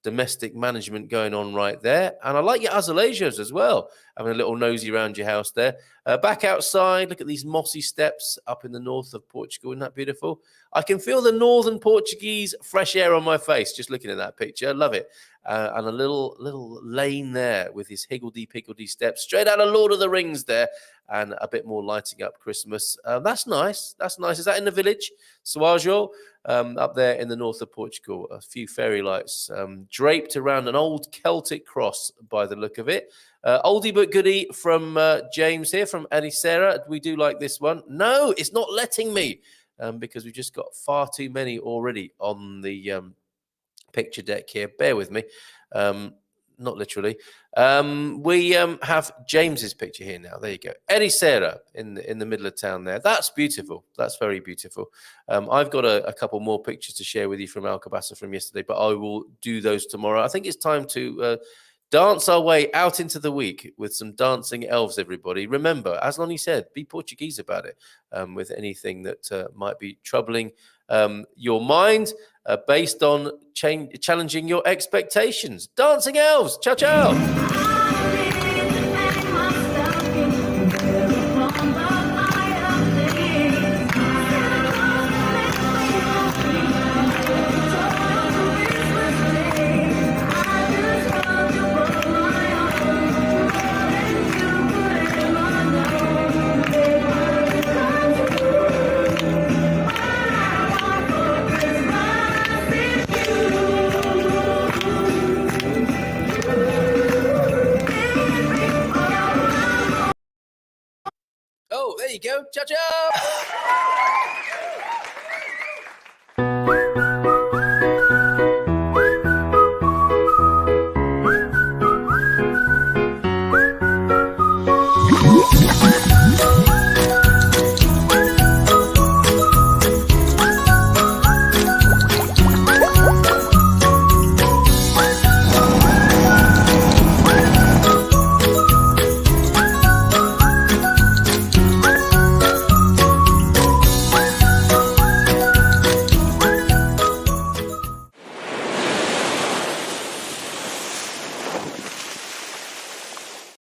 domestic management going on right there. And I like your azaleas as well. Having a little nosy around your house there. Back outside, look at these mossy steps up in the north of Portugal. Isn't that beautiful? I can feel the northern Portuguese fresh air on my face just looking at that picture. I love it. And a little lane there with his higgledy-piggledy steps. Straight out of Lord of the Rings there. And a bit more lighting up Christmas. That's nice. That's nice. Is that in the village? Suajo, up there in the north of Portugal. A few fairy lights draped around an old Celtic cross by the look of it. Oldie but goodie from James here, from Erisera. We do like this one. No, it's not letting me because we've just got far too many already on the picture deck here. Bear with me. Not literally. We have James's picture here now. There you go. Erisera in the middle of town there. That's beautiful. That's very beautiful. I've got a couple more pictures to share with you from Alcobaça from yesterday, but I will do those tomorrow. I think it's time to dance our way out into the week with some Dancing Elves, everybody. Remember, as Lonnie said, be Portuguese about it with anything that might be troubling your mind based on challenging your expectations. Dancing Elves. Ciao, ciao. Oh, there you go. Ciao, ciao.